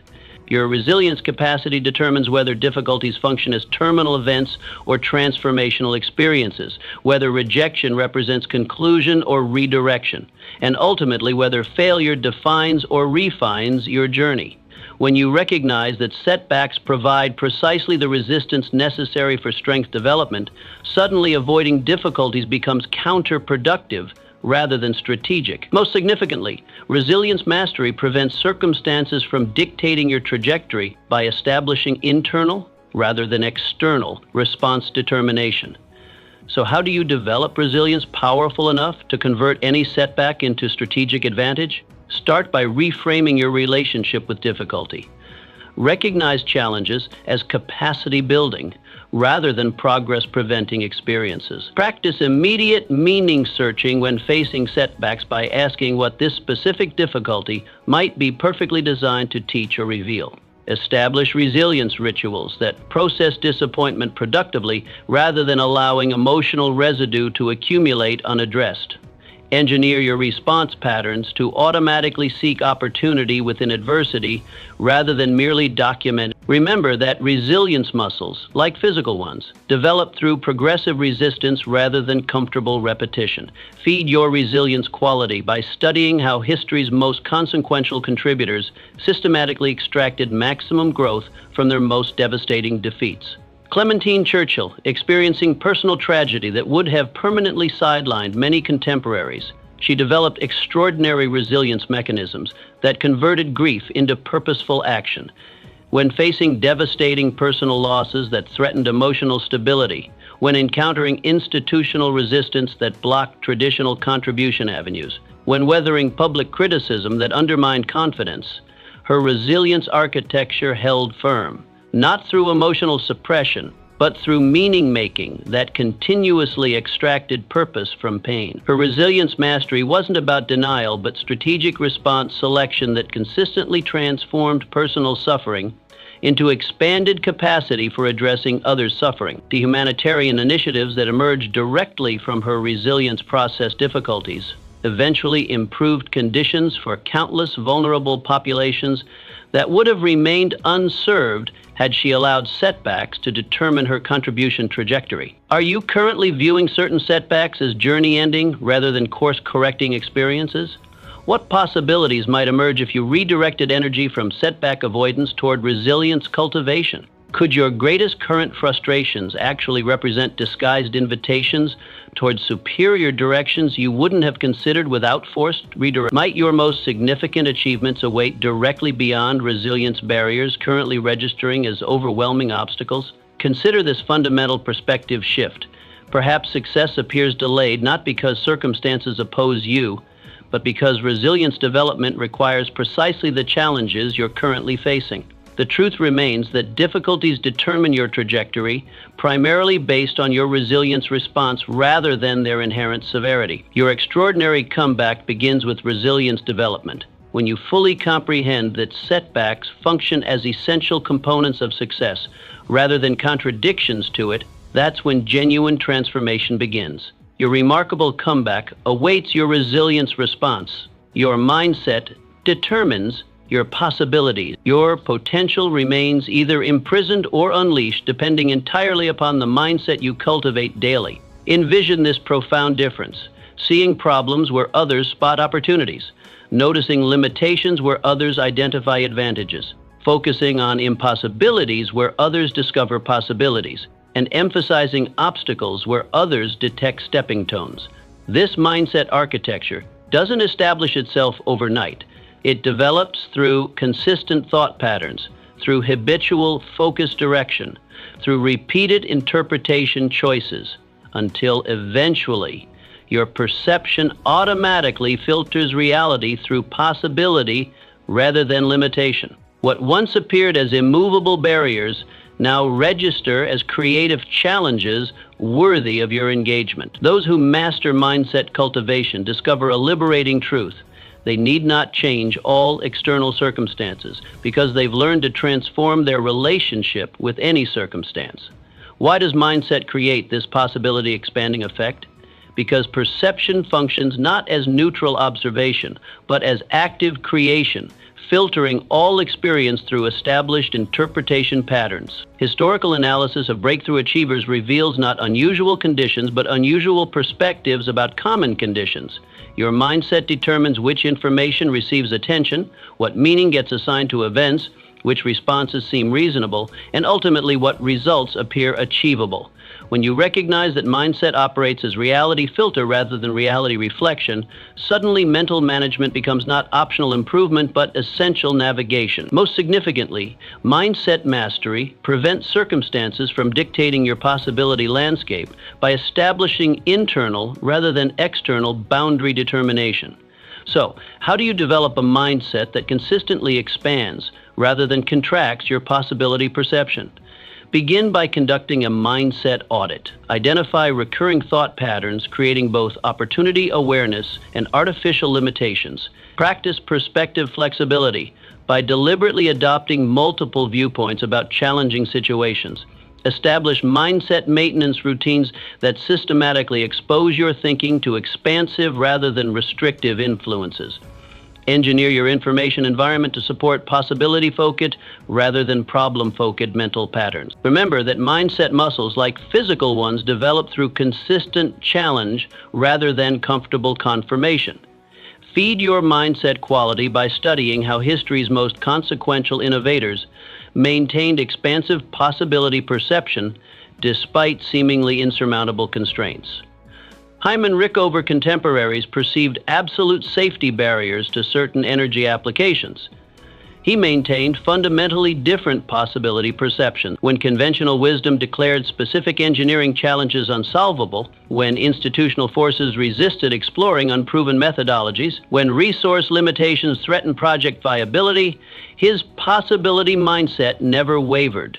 Your resilience capacity determines whether difficulties function as terminal events or transformational experiences, whether rejection represents conclusion or redirection, and ultimately whether failure defines or refines your journey. When you recognize that setbacks provide precisely the resistance necessary for strength development, suddenly avoiding difficulties becomes counterproductive rather than strategic. Most significantly, resilience mastery prevents circumstances from dictating your trajectory by establishing internal rather than external response determination. So how do you develop resilience powerful enough to convert any setback into strategic advantage? Start by reframing your relationship with difficulty. Recognize challenges as capacity building rather than progress preventing experiences. Practice immediate meaning searching when facing setbacks by asking what this specific difficulty might be perfectly designed to teach or reveal. Establish resilience rituals that process disappointment productively rather than allowing emotional residue to accumulate unaddressed. Engineer your response patterns to automatically seek opportunity within adversity rather than merely document Remember that resilience muscles, like physical ones, develop through progressive resistance rather than comfortable repetition. Feed your resilience quality by studying how history's most consequential contributors systematically extracted maximum growth from their most devastating defeats. Clementine Churchill, experiencing personal tragedy that would have permanently sidelined many contemporaries, she developed extraordinary resilience mechanisms that converted grief into purposeful action. When facing devastating personal losses that threatened emotional stability, when encountering institutional resistance that blocked traditional contribution avenues, when weathering public criticism that undermined confidence, her resilience architecture held firm, not through emotional suppression, but through meaning-making that continuously extracted purpose from pain. Her resilience mastery wasn't about denial, but strategic response selection that consistently transformed personal suffering into expanded capacity for addressing others' suffering. The humanitarian initiatives that emerged directly from her resilience process difficulties eventually improved conditions for countless vulnerable populations that would have remained unserved had she allowed setbacks to determine her contribution trajectory. Are you currently viewing certain setbacks as journey-ending rather than course-correcting experiences? What possibilities might emerge if you redirected energy from setback avoidance toward resilience cultivation? Could your greatest current frustrations actually represent disguised invitations towards superior directions you wouldn't have considered without forced redirect? Might your most significant achievements await directly beyond resilience barriers currently registering as overwhelming obstacles? Consider this fundamental perspective shift. Perhaps success appears delayed not because circumstances oppose you, but because resilience development requires precisely the challenges you're currently facing. The truth remains that difficulties determine your trajectory primarily based on your resilience response rather than their inherent severity. Your extraordinary comeback begins with resilience development. When you fully comprehend that setbacks function as essential components of success rather than contradictions to it, that's when genuine transformation begins. Your remarkable comeback awaits your resilience response. Your mindset determines your possibilities. Your potential remains either imprisoned or unleashed, depending entirely upon the mindset you cultivate daily. Envision this profound difference: seeing problems where others spot opportunities, noticing limitations where others identify advantages, focusing on impossibilities where others discover possibilities, and emphasizing obstacles where others detect stepping stones. This mindset architecture doesn't establish itself overnight. It develops through consistent thought patterns, through habitual focused direction, through repeated interpretation choices, until eventually your perception automatically filters reality through possibility rather than limitation. What once appeared as immovable barriers now register as creative challenges worthy of your engagement. Those who master mindset cultivation discover a liberating truth. They need not change all external circumstances because they've learned to transform their relationship with any circumstance. Why does mindset create this possibility expanding effect? Because perception functions not as neutral observation, but as active creation, filtering all experience through established interpretation patterns. Historical analysis of breakthrough achievers reveals not unusual conditions, but unusual perspectives about common conditions. Your mindset determines which information receives attention, what meaning gets assigned to events, which responses seem reasonable, and ultimately what results appear achievable. When you recognize that mindset operates as reality filter rather than reality reflection, suddenly mental management becomes not optional improvement but essential navigation. Most significantly, mindset mastery prevents circumstances from dictating your possibility landscape by establishing internal rather than external boundary determination. So, how do you develop a mindset that consistently expands rather than contracts your possibility perception? Begin by conducting a mindset audit. Identify recurring thought patterns, creating both opportunity awareness and artificial limitations. Practice perspective flexibility by deliberately adopting multiple viewpoints about challenging situations. Establish mindset maintenance routines that systematically expose your thinking to expansive rather than restrictive influences. Engineer your information environment to support possibility-focused rather than problem-focused mental patterns. Remember that mindset muscles, like physical ones, develop through consistent challenge rather than comfortable confirmation. Feed your mindset quality by studying how history's most consequential innovators maintained expansive possibility perception despite seemingly insurmountable constraints. Hyman Rickover contemporaries perceived absolute safety barriers to certain energy applications. He maintained fundamentally different possibility perceptions. When conventional wisdom declared specific engineering challenges unsolvable, when institutional forces resisted exploring unproven methodologies, when resource limitations threatened project viability, his possibility mindset never wavered.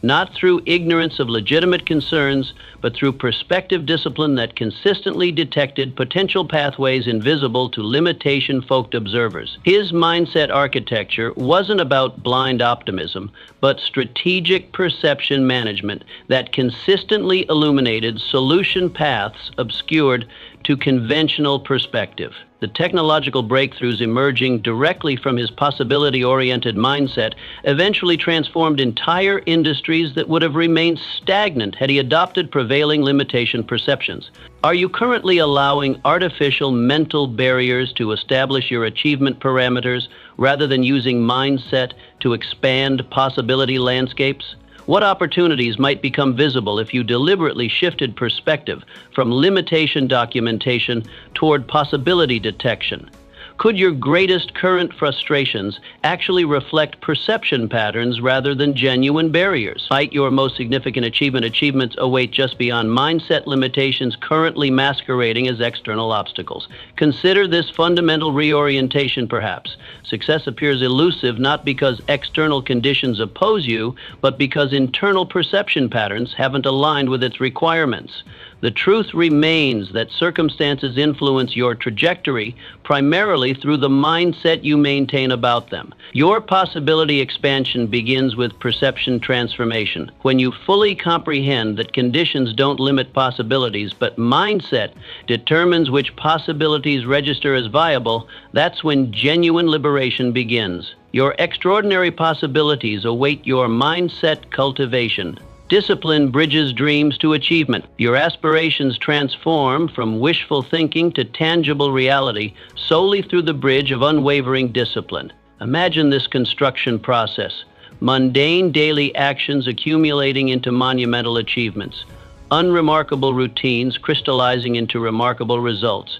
Not through ignorance of legitimate concerns, but through perspective discipline that consistently detected potential pathways invisible to limitation-focused observers. His mindset architecture wasn't about blind optimism, but strategic perception management that consistently illuminated solution paths obscured to conventional perspective. The technological breakthroughs emerging directly from his possibility-oriented mindset eventually transformed entire industries that would have remained stagnant had he adopted prevailing limitation perceptions. Are you currently allowing artificial mental barriers to establish your achievement parameters rather than using mindset to expand possibility landscapes? What opportunities might become visible if you deliberately shifted perspective from limitation documentation toward possibility detection? Could your greatest current frustrations actually reflect perception patterns rather than genuine barriers? Might your most significant achievements await just beyond mindset limitations currently masquerading as external obstacles? Consider this fundamental reorientation perhaps. Success appears elusive not because external conditions oppose you, but because internal perception patterns haven't aligned with its requirements. The truth remains that circumstances influence your trajectory primarily through the mindset you maintain about them. Your possibility expansion begins with perception transformation. When you fully comprehend that conditions don't limit possibilities, but mindset determines which possibilities register as viable, that's when genuine liberation begins. Your extraordinary possibilities await your mindset cultivation. Discipline bridges dreams to achievement. Your aspirations transform from wishful thinking to tangible reality solely through the bridge of unwavering discipline. Imagine this construction process. Mundane daily actions accumulating into monumental achievements. Unremarkable routines crystallizing into remarkable results.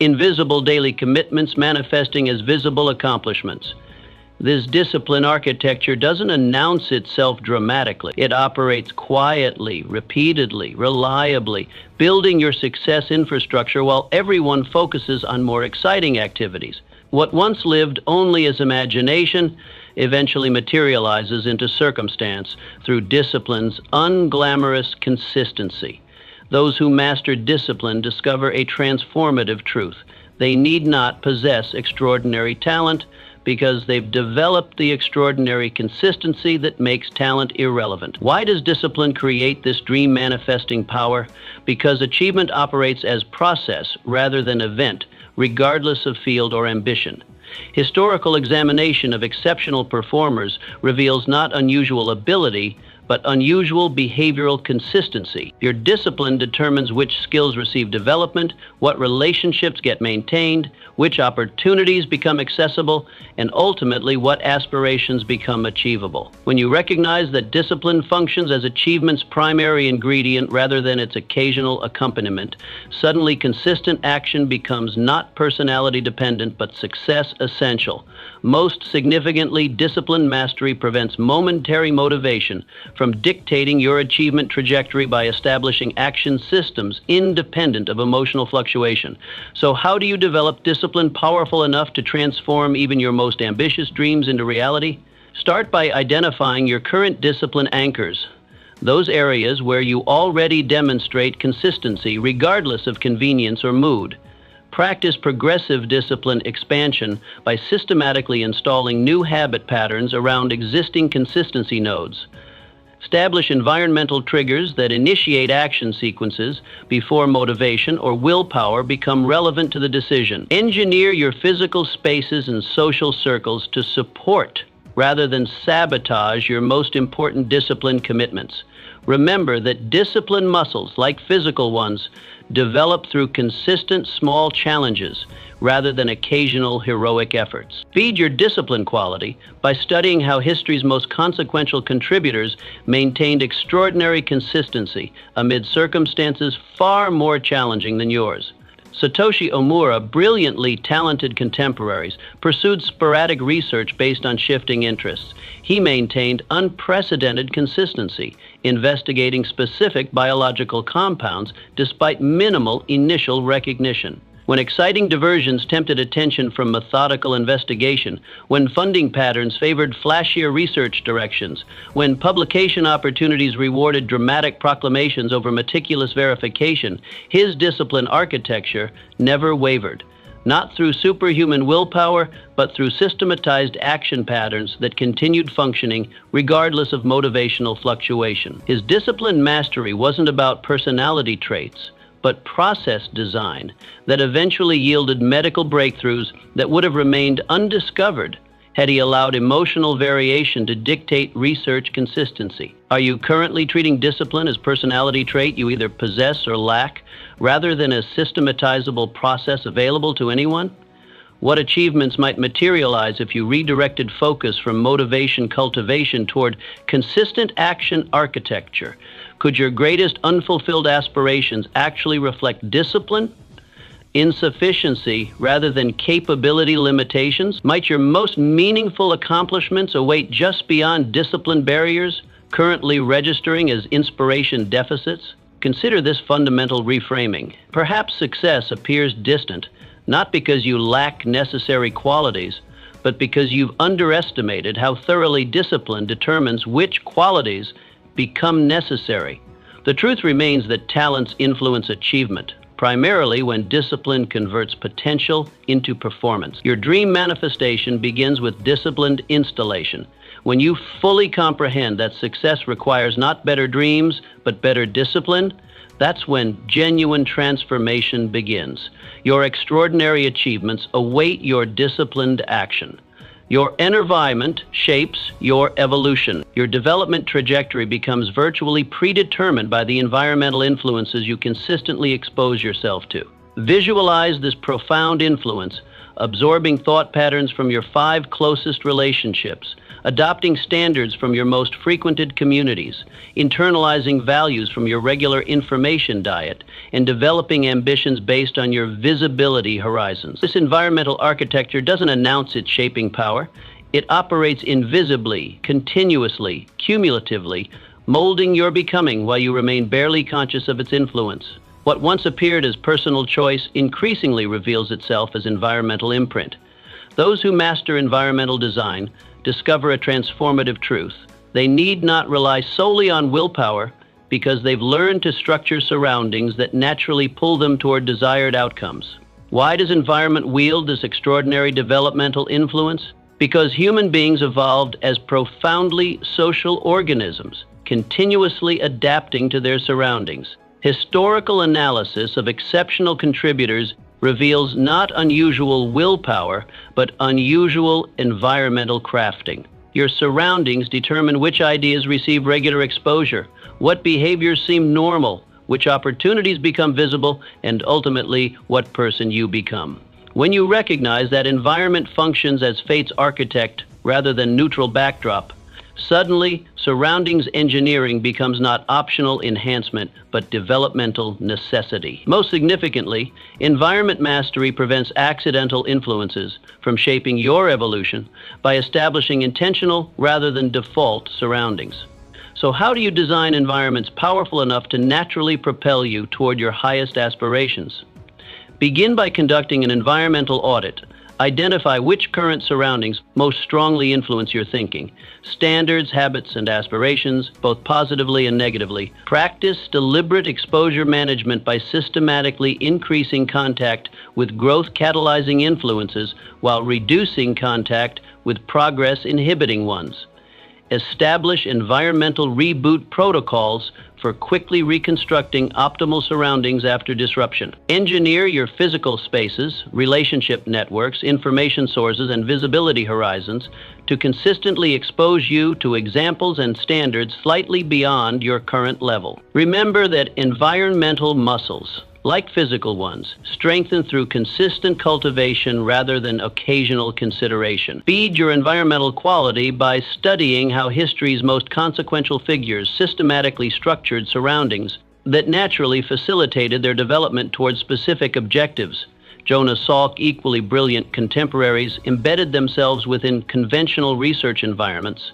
Invisible daily commitments manifesting as visible accomplishments. This discipline architecture doesn't announce itself dramatically. It operates quietly, repeatedly, reliably, building your success infrastructure while everyone focuses on more exciting activities. What once lived only as imagination eventually materializes into circumstance through discipline's unglamorous consistency. Those who master discipline discover a transformative truth. They need not possess extraordinary talent, because they've developed the extraordinary consistency that makes talent irrelevant. Why does discipline create this dream manifesting power? Because achievement operates as process rather than event, regardless of field or ambition. Historical examination of exceptional performers reveals not unusual ability, but unusual behavioral consistency. Your discipline determines which skills receive development, what relationships get maintained, which opportunities become accessible, and ultimately what aspirations become achievable. When you recognize that discipline functions as achievement's primary ingredient rather than its occasional accompaniment, suddenly consistent action becomes not personality dependent, but success essential. Most significantly, discipline mastery prevents momentary motivation from dictating your achievement trajectory by establishing action systems independent of emotional fluctuation. So how do you develop discipline powerful enough to transform even your most ambitious dreams into reality? Start by identifying your current discipline anchors, those areas where you already demonstrate consistency regardless of convenience or mood. Practice progressive discipline expansion by systematically installing new habit patterns around existing consistency nodes. Establish environmental triggers that initiate action sequences before motivation or willpower become relevant to the decision. Engineer your physical spaces and social circles to support rather than sabotage your most important discipline commitments. Remember that discipline muscles, like physical ones, develop through consistent small challenges rather than occasional heroic efforts. Feed your discipline quality by studying how history's most consequential contributors maintained extraordinary consistency amid circumstances far more challenging than yours. Satoshi Omura, brilliantly talented contemporaries, pursued sporadic research based on shifting interests. He maintained unprecedented consistency, investigating specific biological compounds despite minimal initial recognition. When exciting diversions tempted attention from methodical investigation, when funding patterns favored flashier research directions, when publication opportunities rewarded dramatic proclamations over meticulous verification, his discipline architecture never wavered. Not through superhuman willpower, but through systematized action patterns that continued functioning regardless of motivational fluctuation. His discipline mastery wasn't about personality traits, but process design that eventually yielded medical breakthroughs that would have remained undiscovered had he allowed emotional variation to dictate research consistency. Are you currently treating discipline as a personality trait you either possess or lack, rather than a systematizable process available to anyone? What achievements might materialize if you redirected focus from motivation cultivation toward consistent action architecture? Could your greatest unfulfilled aspirations actually reflect discipline, insufficiency, rather than capability limitations? Might your most meaningful accomplishments await just beyond discipline barriers, currently registering as inspiration deficits? Consider this fundamental reframing. Perhaps success appears distant, not because you lack necessary qualities, but because you've underestimated how thoroughly discipline determines which qualities become necessary. The truth remains that talents influence achievement, primarily when discipline converts potential into performance. Your dream manifestation begins with disciplined installation. When you fully comprehend that success requires not better dreams, but better discipline, that's when genuine transformation begins. Your extraordinary achievements await your disciplined action. Your environment shapes your evolution. Your development trajectory becomes virtually predetermined by the environmental influences you consistently expose yourself to. Visualize this profound influence, absorbing thought patterns from your 5 closest relationships, adopting standards from your most frequented communities, internalizing values from your regular information diet, and developing ambitions based on your visibility horizons. This environmental architecture doesn't announce its shaping power. It operates invisibly, continuously, cumulatively, molding your becoming while you remain barely conscious of its influence. What once appeared as personal choice increasingly reveals itself as environmental imprint. Those who master environmental design discover a transformative truth. They need not rely solely on willpower because they've learned to structure surroundings that naturally pull them toward desired outcomes. Why does environment wield this extraordinary developmental influence? Because human beings evolved as profoundly social organisms, continuously adapting to their surroundings. Historical analysis of exceptional contributors reveals not unusual willpower, but unusual environmental crafting. Your surroundings determine which ideas receive regular exposure, what behaviors seem normal, which opportunities become visible, and ultimately, what person you become. When you recognize that environment functions as fate's architect rather than neutral backdrop, suddenly, surroundings engineering becomes not optional enhancement, but developmental necessity. Most significantly, environment mastery prevents accidental influences from shaping your evolution by establishing intentional rather than default surroundings. So how do you design environments powerful enough to naturally propel you toward your highest aspirations? Begin by conducting an environmental audit. Identify which current surroundings most strongly influence your thinking, standards, habits, and aspirations, both positively and negatively. Practice deliberate exposure management by systematically increasing contact with growth-catalyzing influences while reducing contact with progress-inhibiting ones. Establish environmental reboot protocols for quickly reconstructing optimal surroundings after disruption. Engineer your physical spaces, relationship networks, information sources, and visibility horizons to consistently expose you to examples and standards slightly beyond your current level. Remember that environmental muscles, like physical ones, strengthen through consistent cultivation rather than occasional consideration. Feed your environmental quality by studying how history's most consequential figures systematically structured surroundings that naturally facilitated their development towards specific objectives. Jonas Salk, equally brilliant contemporaries, embedded themselves within conventional research environments.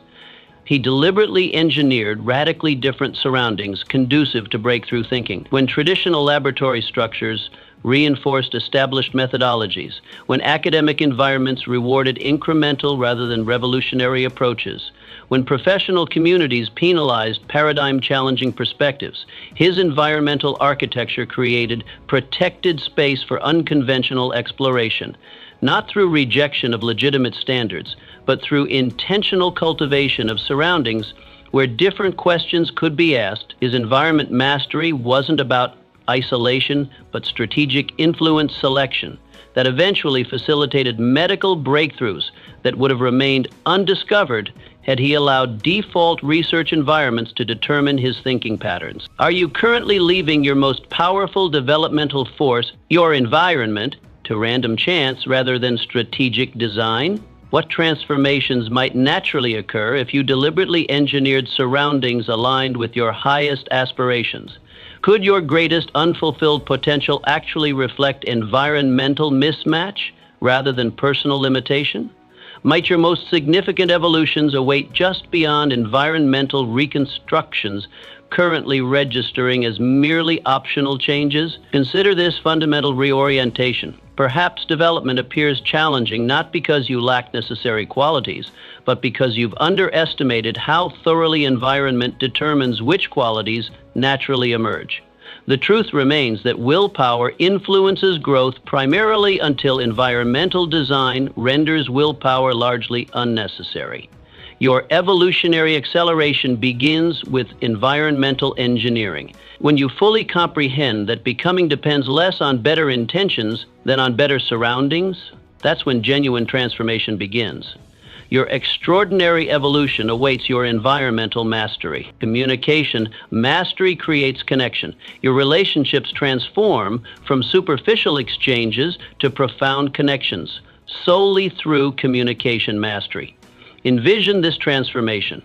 He deliberately engineered radically different surroundings conducive to breakthrough thinking. When traditional laboratory structures reinforced established methodologies, when academic environments rewarded incremental rather than revolutionary approaches, when professional communities penalized paradigm-challenging perspectives, his environmental architecture created protected space for unconventional exploration, not through rejection of legitimate standards, but through intentional cultivation of surroundings where different questions could be asked. His environment mastery wasn't about isolation, but strategic influence selection that eventually facilitated medical breakthroughs that would have remained undiscovered had he allowed default research environments to determine his thinking patterns. Are you currently leaving your most powerful developmental force, your environment, to random chance rather than strategic design? What transformations might naturally occur if you deliberately engineered surroundings aligned with your highest aspirations? Could your greatest unfulfilled potential actually reflect environmental mismatch rather than personal limitation? Might your most significant evolutions await just beyond environmental reconstructions currently registering as merely optional changes? Consider this fundamental reorientation. Perhaps development appears challenging not because you lack necessary qualities, but because you've underestimated how thoroughly environment determines which qualities naturally emerge. The truth remains that willpower influences growth primarily until environmental design renders willpower largely unnecessary. Your evolutionary acceleration begins with environmental engineering. When you fully comprehend that becoming depends less on better intentions than on better surroundings, that's when genuine transformation begins. Your extraordinary evolution awaits your environmental mastery. Communication mastery creates connection. Your relationships transform from superficial exchanges to profound connections solely through communication mastery. Envision this transformation: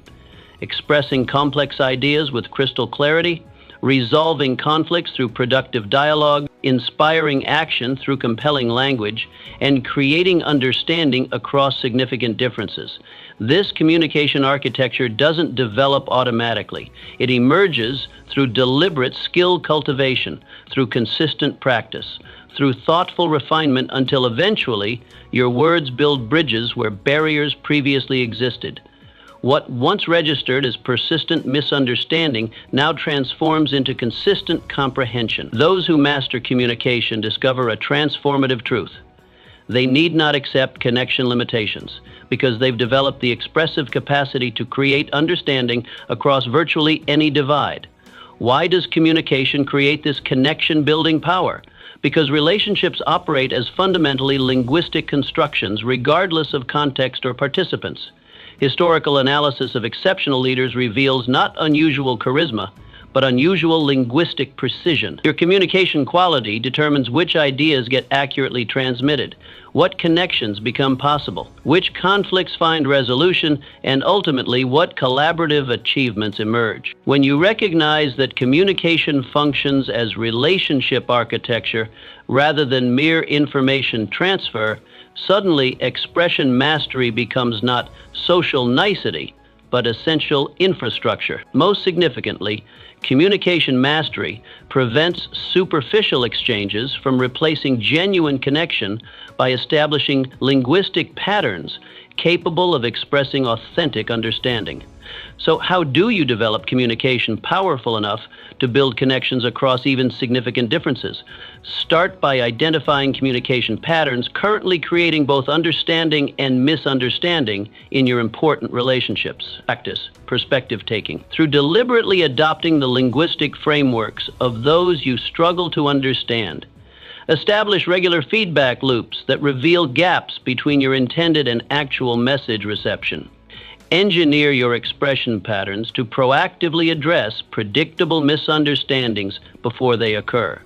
expressing complex ideas with crystal clarity, resolving conflicts through productive dialogue, inspiring action through compelling language, and creating understanding across significant differences. This communication architecture doesn't develop automatically. It emerges through deliberate skill cultivation, through consistent practice, through thoughtful refinement until eventually your words build bridges where barriers previously existed. What once registered as persistent misunderstanding now transforms into consistent comprehension. Those who master communication discover a transformative truth. They need not accept connection limitations because they've developed the expressive capacity to create understanding across virtually any divide. Why does communication create this connection-building power? Because relationships operate as fundamentally linguistic constructions regardless of context or participants. Historical analysis of exceptional leaders reveals not unusual charisma, but unusual linguistic precision. Your communication quality determines which ideas get accurately transmitted, what connections become possible, which conflicts find resolution, and ultimately what collaborative achievements emerge. When you recognize that communication functions as relationship architecture rather than mere information transfer, suddenly expression mastery becomes not social nicety, but essential infrastructure. Most significantly, communication mastery prevents superficial exchanges from replacing genuine connection by establishing linguistic patterns capable of expressing authentic understanding. So how do you develop communication powerful enough to build connections across even significant differences? Start by identifying communication patterns currently creating both understanding and misunderstanding in your important relationships. Practice perspective taking through deliberately adopting the linguistic frameworks of those you struggle to understand. Establish regular feedback loops that reveal gaps between your intended and actual message reception. Engineer your expression patterns to proactively address predictable misunderstandings before they occur.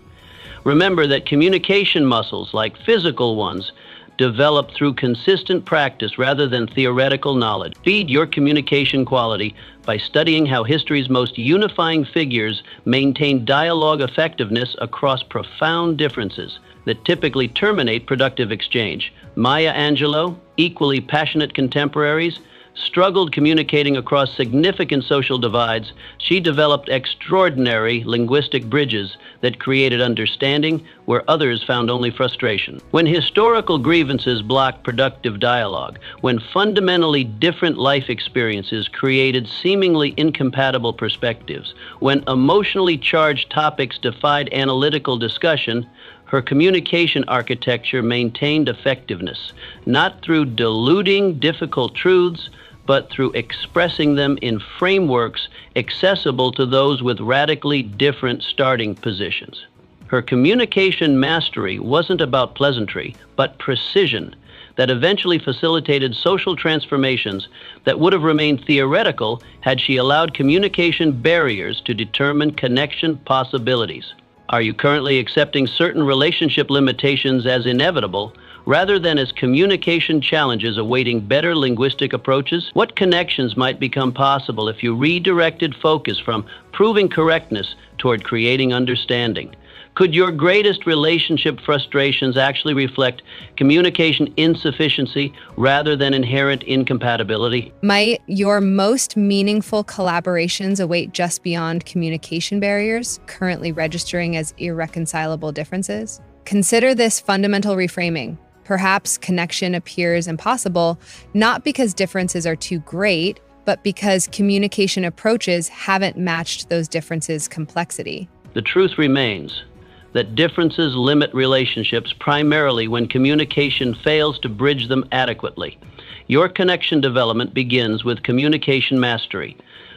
Remember that communication muscles, like physical ones, develop through consistent practice rather than theoretical knowledge. Feed your communication quality by studying how history's most unifying figures maintain dialogue effectiveness across profound differences that typically terminate productive exchange. Maya Angelou, equally passionate contemporaries, struggled communicating across significant social divides. She developed extraordinary linguistic bridges that created understanding where others found only frustration. When historical grievances blocked productive dialogue, when fundamentally different life experiences created seemingly incompatible perspectives, when emotionally charged topics defied analytical discussion, her communication architecture maintained effectiveness, not through diluting difficult truths, but through expressing them in frameworks accessible to those with radically different starting positions. Her communication mastery wasn't about pleasantry, but precision that eventually facilitated social transformations that would have remained theoretical had she allowed communication barriers to determine connection possibilities. Are you currently accepting certain relationship limitations as inevitable, rather than as communication challenges awaiting better linguistic approaches? What connections might become possible if you redirected focus from proving correctness toward creating understanding? Could your greatest relationship frustrations actually reflect communication insufficiency rather than inherent incompatibility? Might your most meaningful collaborations await just beyond communication barriers, currently registering as irreconcilable differences? Consider this fundamental reframing. Perhaps connection appears impossible, not because differences are too great, but because communication approaches haven't matched those differences' complexity. The truth remains that differences limit relationships primarily when communication fails to bridge them adequately. Your connection development begins with communication mastery.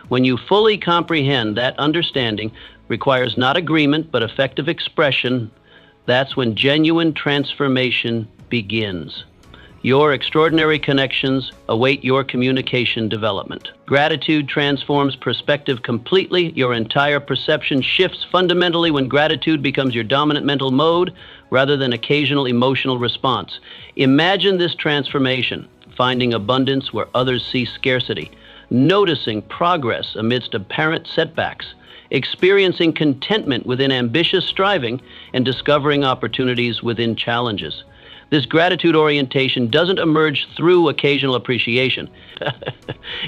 When you fully comprehend that understanding requires not agreement but effective expression, that's when genuine transformation begins. Your extraordinary connections await your communication development. Gratitude transforms perspective completely. Your entire perception shifts fundamentally when gratitude becomes your dominant mental mode rather than occasional emotional response. Imagine this transformation, finding abundance where others see scarcity, noticing progress amidst apparent setbacks, experiencing contentment within ambitious striving, and discovering opportunities within challenges. This gratitude orientation doesn't emerge through occasional appreciation.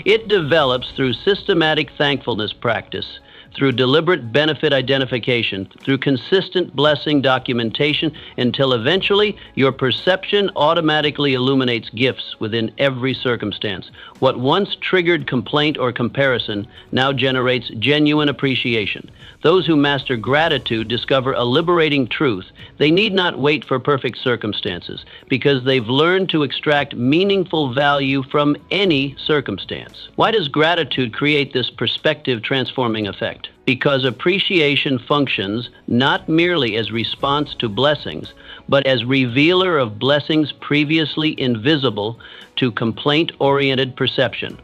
It develops through systematic thankfulness practice, through deliberate benefit identification, through consistent blessing documentation, until eventually your perception automatically illuminates gifts within every circumstance. What once triggered complaint or comparison now generates genuine appreciation. Those who master gratitude discover a liberating truth. They need not wait for perfect circumstances because they've learned to extract meaningful value from any circumstance. Why does gratitude create this perspective transforming effect? Because appreciation functions not merely as response to blessings, but as revealer of blessings previously invisible to complaint-oriented perception.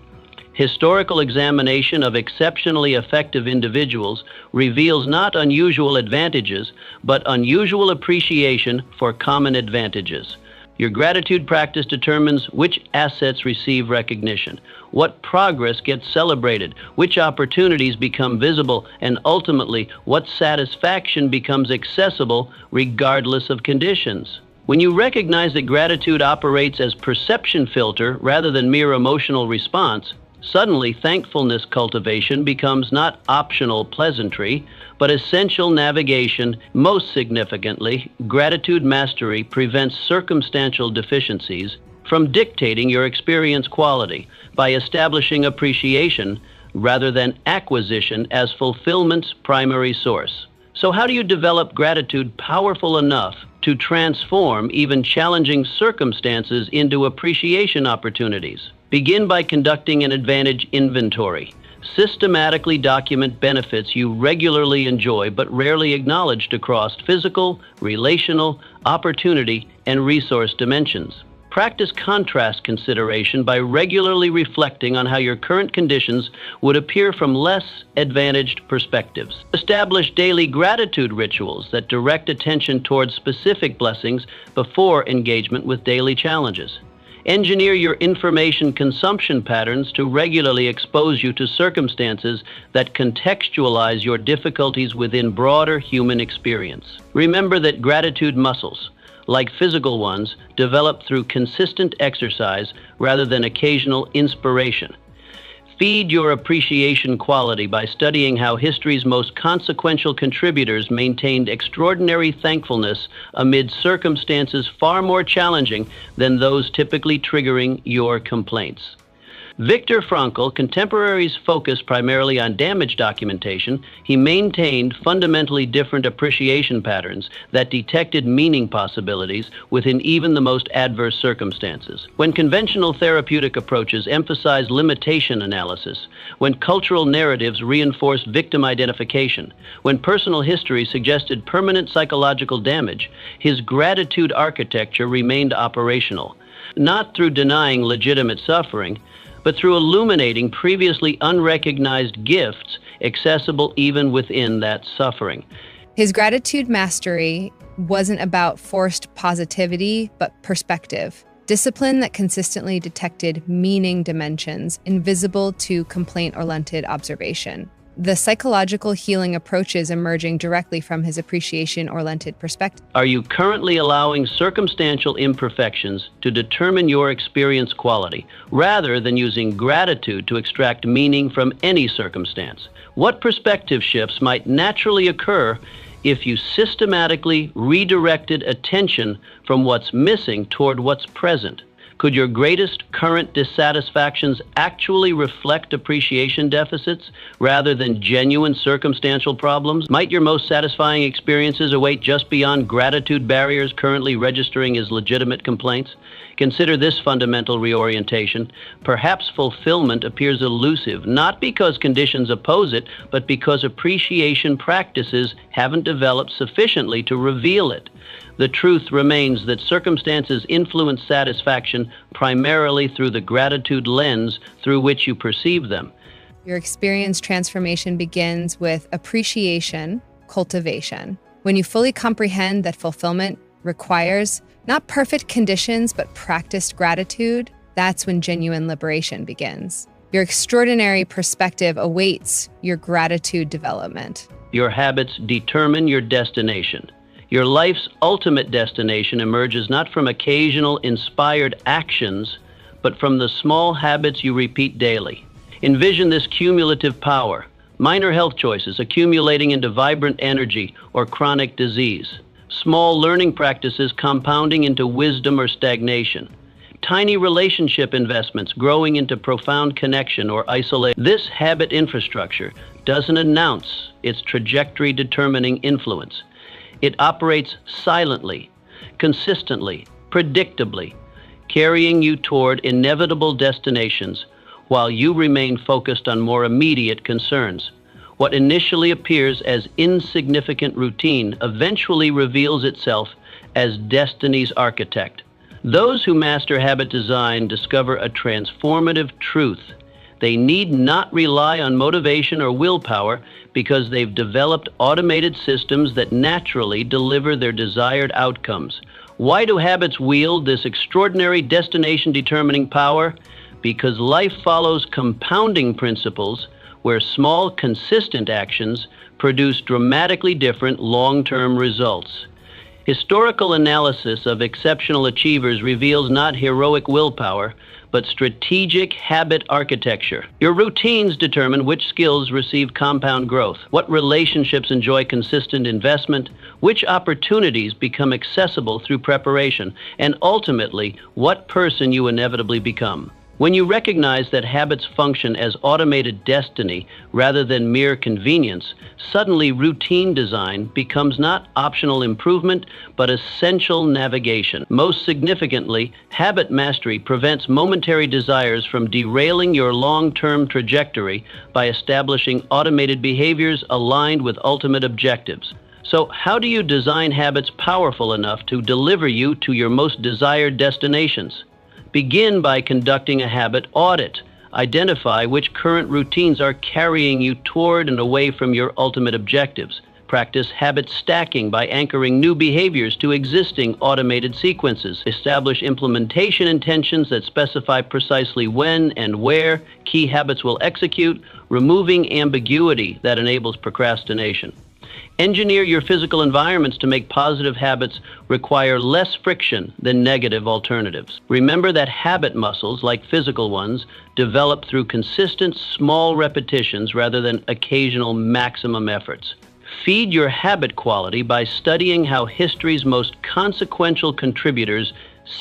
Historical examination of exceptionally effective individuals reveals not unusual advantages, but unusual appreciation for common advantages. Your gratitude practice determines which assets receive recognition, what progress gets celebrated, which opportunities become visible, and ultimately what satisfaction becomes accessible regardless of conditions. When you recognize that gratitude operates as perception filter rather than mere emotional response, suddenly thankfulness cultivation becomes not optional pleasantry, but essential navigation. Most significantly, gratitude mastery prevents circumstantial deficiencies from dictating your experience quality by establishing appreciation rather than acquisition as fulfillment's primary source. So how do you develop gratitude powerful enough to transform even challenging circumstances into appreciation opportunities? Begin by conducting an advantage inventory. Systematically document benefits you regularly enjoy but rarely acknowledged across physical, relational, opportunity, and resource dimensions. Practice contrast consideration by regularly reflecting on how your current conditions would appear from less advantaged perspectives. Establish daily gratitude rituals that direct attention towards specific blessings before engagement with daily challenges. Engineer your information consumption patterns to regularly expose you to circumstances that contextualize your difficulties within broader human experience. Remember that gratitude muscles, like physical ones, develop through consistent exercise rather than occasional inspiration. Feed your appreciation quality by studying how history's most consequential contributors maintained extraordinary thankfulness amid circumstances far more challenging than those typically triggering your complaints. Viktor Frankl, contemporaries focused primarily on damage documentation. He maintained fundamentally different appreciation patterns that detected meaning possibilities within even the most adverse circumstances. When conventional therapeutic approaches emphasized limitation analysis, when cultural narratives reinforced victim identification, when personal history suggested permanent psychological damage, his gratitude architecture remained operational, not through denying legitimate suffering, but through illuminating previously unrecognized gifts accessible even within that suffering. His gratitude mastery wasn't about forced positivity, but perspective. Discipline that consistently detected meaning dimensions invisible to complaint-oriented observation. The psychological healing approaches emerging directly from his appreciation-oriented perspective. Are you currently allowing circumstantial imperfections to determine your experience quality, rather than using gratitude to extract meaning from any circumstance? What perspective shifts might naturally occur if you systematically redirected attention from what's missing toward what's present? Could your greatest current dissatisfactions actually reflect appreciation deficits rather than genuine circumstantial problems? Might your most satisfying experiences await just beyond gratitude barriers currently registering as legitimate complaints? Consider this fundamental reorientation. Perhaps fulfillment appears elusive, not because conditions oppose it, but because appreciation practices haven't developed sufficiently to reveal it. The truth remains that circumstances influence satisfaction primarily through the gratitude lens through which you perceive them. Your experience transformation begins with appreciation, cultivation. When you fully comprehend that fulfillment requires not perfect conditions, but practiced gratitude, that's when genuine liberation begins. Your extraordinary perspective awaits your gratitude development. Your habits determine your destination. Your life's ultimate destination emerges not from occasional inspired actions, but from the small habits you repeat daily. Envision this cumulative power, minor health choices accumulating into vibrant energy or chronic disease, small learning practices compounding into wisdom or stagnation, tiny relationship investments growing into profound connection or isolation. This habit infrastructure doesn't announce its trajectory-determining influence. It operates silently, consistently, predictably, carrying you toward inevitable destinations while you remain focused on more immediate concerns. What initially appears as insignificant routine eventually reveals itself as destiny's architect. Those who master habit design discover a transformative truth. They need not rely on motivation or willpower because they've developed automated systems that naturally deliver their desired outcomes. Why do habits wield this extraordinary destination-determining power? Because life follows compounding principles where small, consistent actions produce dramatically different long-term results. Historical analysis of exceptional achievers reveals not heroic willpower, but strategic habit architecture. Your routines determine which skills receive compound growth, what relationships enjoy consistent investment, which opportunities become accessible through preparation, and ultimately, what person you inevitably become. When you recognize that habits function as automated destiny rather than mere convenience, suddenly routine design becomes not optional improvement, but essential navigation. Most significantly, habit mastery prevents momentary desires from derailing your long-term trajectory by establishing automated behaviors aligned with ultimate objectives. So, how do you design habits powerful enough to deliver you to your most desired destinations? Begin by conducting a habit audit. Identify which current routines are carrying you toward and away from your ultimate objectives. Practice habit stacking by anchoring new behaviors to existing automated sequences. Establish implementation intentions that specify precisely when and where key habits will execute, removing ambiguity that enables procrastination. Engineer your physical environments to make positive habits require less friction than negative alternatives. Remember that habit muscles, like physical ones, develop through consistent small repetitions rather than occasional maximum efforts. Feed your habit quality by studying how history's most consequential contributors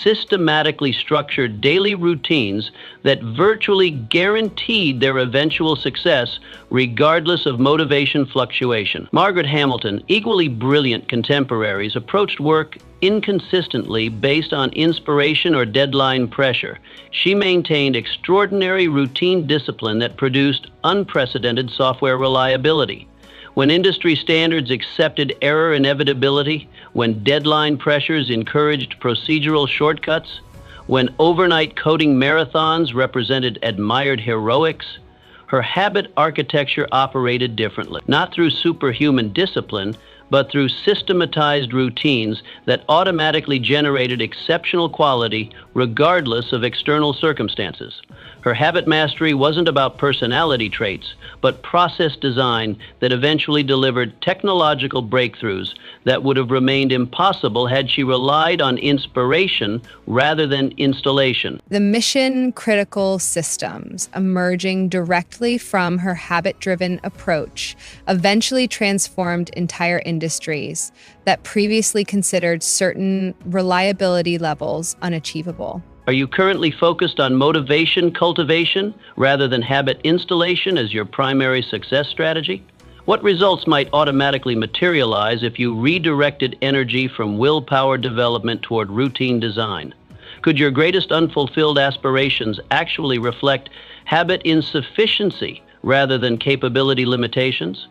systematically structured daily routines that virtually guaranteed their eventual success regardless of motivation fluctuation. Margaret Hamilton, equally brilliant contemporaries, approached work inconsistently based on inspiration or deadline pressure. She maintained extraordinary routine discipline that produced unprecedented software reliability. When industry standards accepted error inevitability, when deadline pressures encouraged procedural shortcuts, when overnight coding marathons represented admired heroics, her habit architecture operated differently, not through superhuman discipline, but through systematized routines that automatically generated exceptional quality regardless of external circumstances. Her habit mastery wasn't about personality traits, but process design that eventually delivered technological breakthroughs that would have remained impossible had she relied on inspiration rather than installation. The mission-critical systems emerging directly from her habit-driven approach eventually transformed entire industries that previously considered certain reliability levels unachievable. Are you currently focused on motivation cultivation rather than habit installation as your primary success strategy? What results might automatically materialize if you redirected energy from willpower development toward routine design? Could your greatest unfulfilled aspirations actually reflect habit insufficiency rather than capability limitations?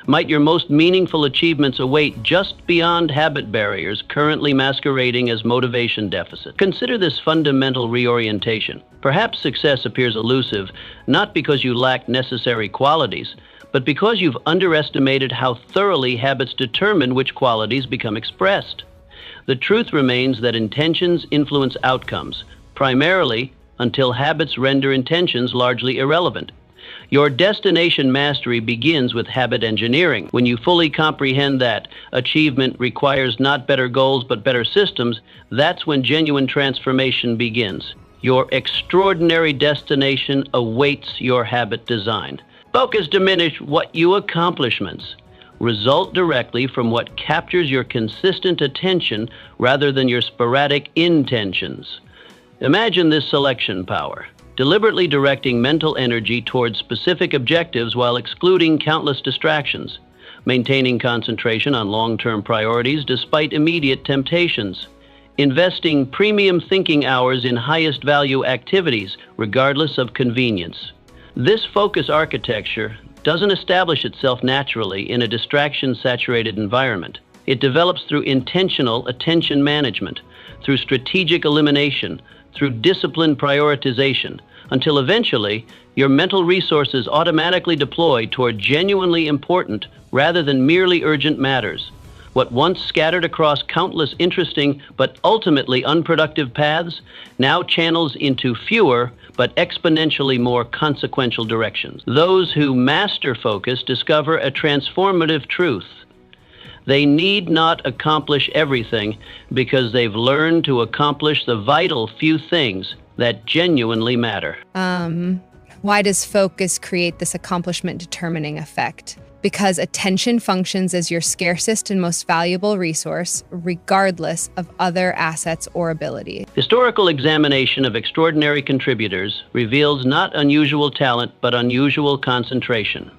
Might your most meaningful achievements await just beyond habit barriers currently masquerading as motivation deficits? Consider this fundamental reorientation. Perhaps success appears elusive, not because you lack necessary qualities, but because you've underestimated how thoroughly habits determine which qualities become expressed. The truth remains that intentions influence outcomes, primarily until habits render intentions largely irrelevant. Your destination mastery begins with habit engineering. When you fully comprehend that achievement requires not better goals but better systems, that's when genuine transformation begins. Your extraordinary destination awaits your habit design. Focus diminish what you accomplishments result directly from what captures your consistent attention rather than your sporadic intentions. Imagine this selection power, deliberately directing mental energy towards specific objectives while excluding countless distractions, maintaining concentration on long-term priorities despite immediate temptations, investing premium thinking hours in highest value activities regardless of convenience. This focus architecture doesn't establish itself naturally in a distraction-saturated environment. It develops through intentional attention management, through strategic elimination, through disciplined prioritization, until eventually your mental resources automatically deploy toward genuinely important rather than merely urgent matters. What once scattered across countless interesting but ultimately unproductive paths now channels into fewer but exponentially more consequential directions. Those who master focus discover a transformative truth. They need not accomplish everything because they've learned to accomplish the vital few things that genuinely matter. Why does focus create this accomplishment determining effect? Because attention functions as your scarcest and most valuable resource, regardless of other assets or abilities. Historical examination of extraordinary contributors reveals not unusual talent, but unusual concentration.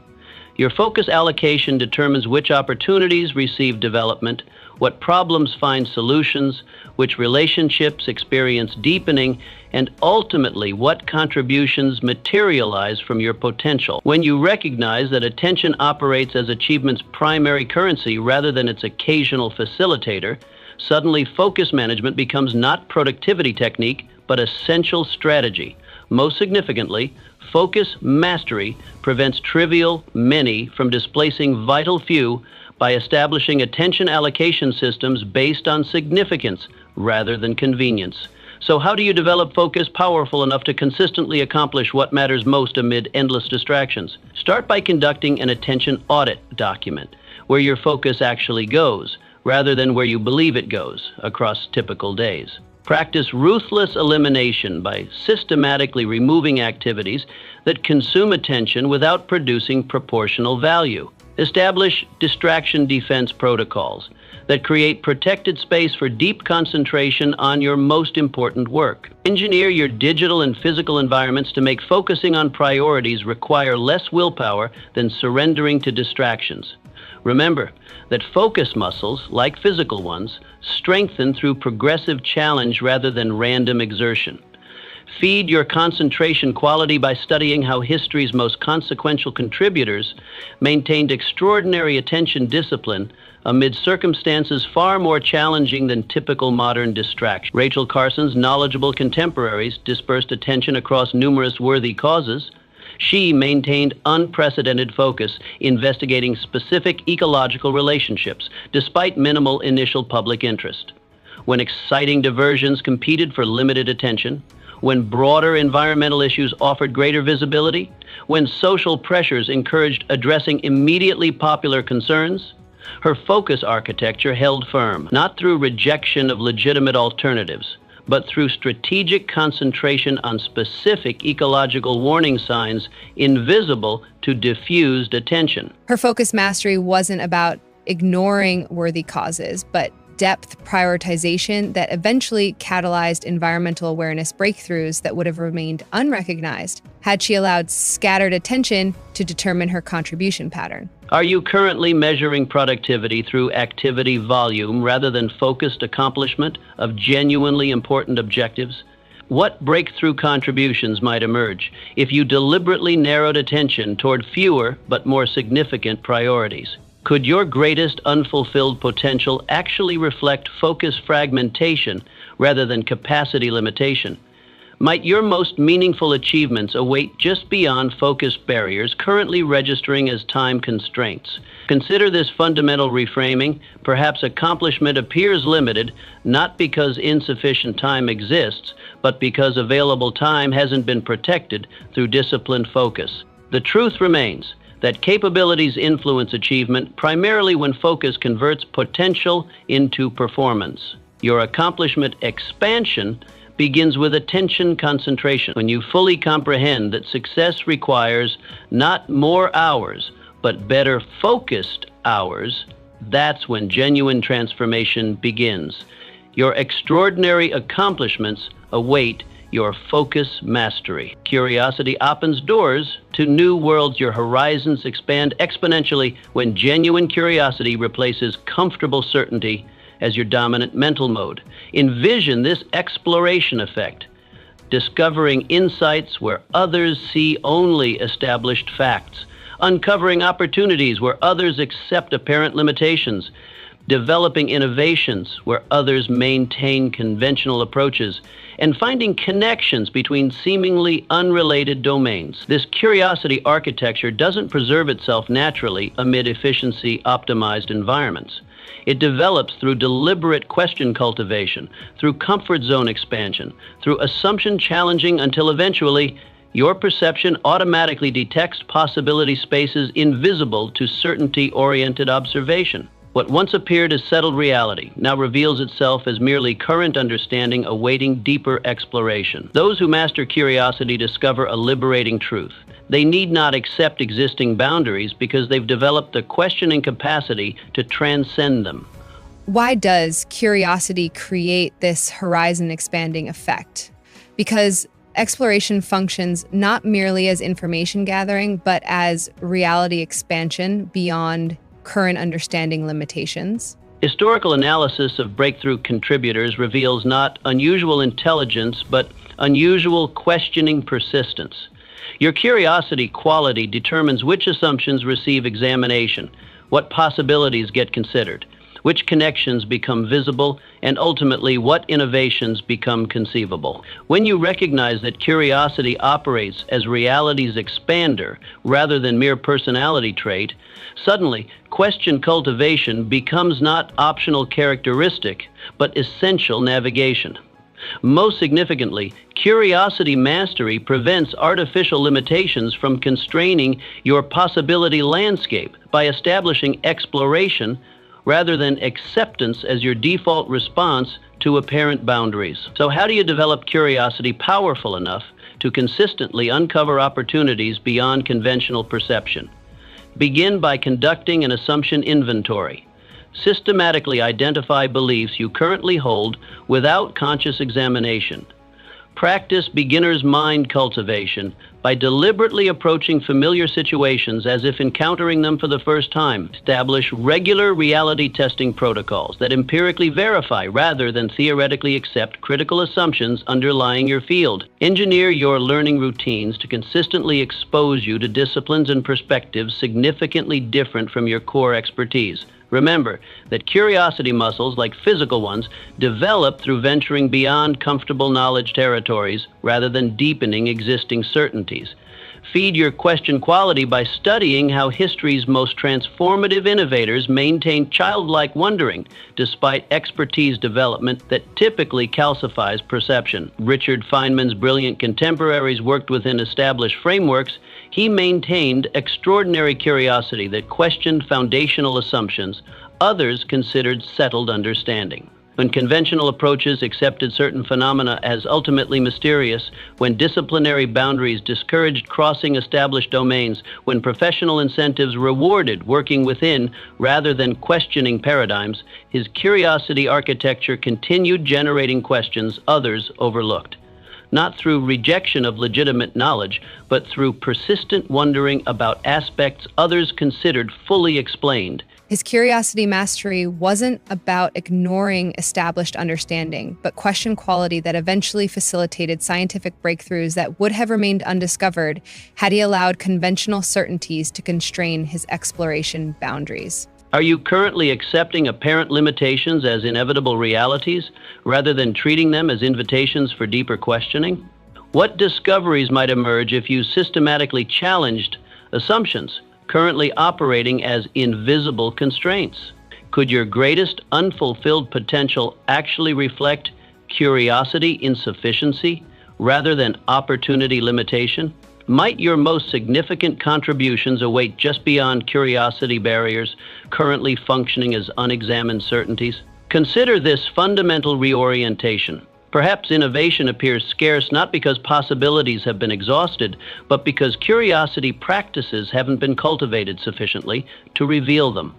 Your focus allocation determines which opportunities receive development, what problems find solutions, which relationships experience deepening, and ultimately what contributions materialize from your potential. When you recognize that attention operates as achievement's primary currency rather than its occasional facilitator, suddenly focus management becomes not productivity technique, but essential strategy. Most significantly, focus mastery prevents trivial many from displacing vital few by establishing attention allocation systems based on significance rather than convenience. So how do you develop focus powerful enough to consistently accomplish what matters most amid endless distractions? Start by conducting an attention audit document where your focus actually goes, rather than where you believe it goes across typical days. Practice ruthless elimination by systematically removing activities that consume attention without producing proportional value. Establish distraction defense protocols that create protected space for deep concentration on your most important work. Engineer your digital and physical environments to make focusing on priorities require less willpower than surrendering to distractions. Remember that focus muscles, like physical ones, strengthen through progressive challenge rather than random exertion. Feed your concentration quality by studying how history's most consequential contributors maintained extraordinary attention discipline amid circumstances far more challenging than typical modern distraction. Rachel Carson's knowledgeable contemporaries dispersed attention across numerous worthy causes. She maintained unprecedented focus, investigating specific ecological relationships, despite minimal initial public interest. When exciting diversions competed for limited attention, when broader environmental issues offered greater visibility, when social pressures encouraged addressing immediately popular concerns, her focus architecture held firm, not through rejection of legitimate alternatives, but through strategic concentration on specific ecological warning signs invisible to diffused attention. Her focus mastery wasn't about ignoring worthy causes, but depth prioritization that eventually catalyzed environmental awareness breakthroughs that would have remained unrecognized had she allowed scattered attention to determine her contribution pattern. Are you currently measuring productivity through activity volume rather than focused accomplishment of genuinely important objectives? What breakthrough contributions might emerge if you deliberately narrowed attention toward fewer but more significant priorities? Could your greatest unfulfilled potential actually reflect focus fragmentation rather than capacity limitation? Might your most meaningful achievements await just beyond focus barriers currently registering as time constraints? Consider this fundamental reframing. Perhaps accomplishment appears limited, not because insufficient time exists, but because available time hasn't been protected through disciplined focus. The truth remains that capabilities influence achievement primarily when focus converts potential into performance. Your accomplishment expansion begins with attention concentration. When you fully comprehend that success requires not more hours, but better focused hours, that's when genuine transformation begins. Your extraordinary accomplishments await your focus mastery. Curiosity opens doors to new worlds. Your horizons expand exponentially when genuine curiosity replaces comfortable certainty as your dominant mental mode. Envision this exploration effect, discovering insights where others see only established facts, uncovering opportunities where others accept apparent limitations, developing innovations where others maintain conventional approaches, and finding connections between seemingly unrelated domains. This curiosity architecture doesn't preserve itself naturally amid efficiency-optimized environments. It develops through deliberate question cultivation, through comfort zone expansion, through assumption challenging until eventually your perception automatically detects possibility spaces invisible to certainty-oriented observation. What once appeared as settled reality now reveals itself as merely current understanding awaiting deeper exploration. Those who master curiosity discover a liberating truth. They need not accept existing boundaries because they've developed the questioning capacity to transcend them. Why does curiosity create this horizon expanding effect? Because exploration functions not merely as information gathering, but as reality expansion beyond current understanding limitations. Historical analysis of breakthrough contributors reveals not unusual intelligence, but unusual questioning persistence. Your curiosity quality determines which assumptions receive examination, what possibilities get considered, which connections become visible, and ultimately what innovations become conceivable. When you recognize that curiosity operates as reality's expander rather than mere personality trait, suddenly question cultivation becomes not optional characteristic, but essential navigation. Most significantly, curiosity mastery prevents artificial limitations from constraining your possibility landscape by establishing exploration rather than acceptance as your default response to apparent boundaries. So how do you develop curiosity powerful enough to consistently uncover opportunities beyond conventional perception? Begin by conducting an assumption inventory. Systematically identify beliefs you currently hold without conscious examination. Practice beginner's mind cultivation by deliberately approaching familiar situations as if encountering them for the first time. Establish regular reality testing protocols that empirically verify rather than theoretically accept critical assumptions underlying your field. Engineer your learning routines to consistently expose you to disciplines and perspectives significantly different from your core expertise. Remember that curiosity muscles, like physical ones, develop through venturing beyond comfortable knowledge territories rather than deepening existing certainties. Feed your question quality by studying how history's most transformative innovators maintain childlike wondering despite expertise development that typically calcifies perception. Richard Feynman's brilliant contemporaries worked within established frameworks. He maintained extraordinary curiosity that questioned foundational assumptions others considered settled understanding. When conventional approaches accepted certain phenomena as ultimately mysterious, when disciplinary boundaries discouraged crossing established domains, when professional incentives rewarded working within rather than questioning paradigms, his curiosity architecture continued generating questions others overlooked. Not through rejection of legitimate knowledge, but through persistent wondering about aspects others considered fully explained. His curiosity mastery wasn't about ignoring established understanding, but question quality that eventually facilitated scientific breakthroughs that would have remained undiscovered had he allowed conventional certainties to constrain his exploration boundaries. Are you currently accepting apparent limitations as inevitable realities rather than treating them as invitations for deeper questioning? What discoveries might emerge if you systematically challenged assumptions currently operating as invisible constraints? Could your greatest unfulfilled potential actually reflect curiosity insufficiency rather than opportunity limitation? Might your most significant contributions await just beyond curiosity barriers currently functioning as unexamined certainties? Consider this fundamental reorientation. Perhaps innovation appears scarce not because possibilities have been exhausted, but because curiosity practices haven't been cultivated sufficiently to reveal them.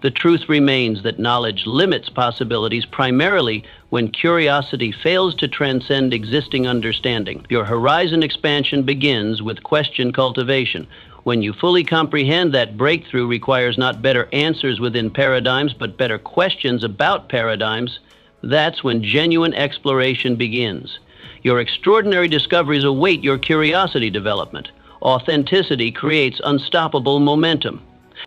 The truth remains that knowledge limits possibilities primarily when curiosity fails to transcend existing understanding. Your horizon expansion begins with question cultivation. When you fully comprehend that breakthrough requires not better answers within paradigms, but better questions about paradigms, that's when genuine exploration begins. Your extraordinary discoveries await your curiosity development. Authenticity creates unstoppable momentum.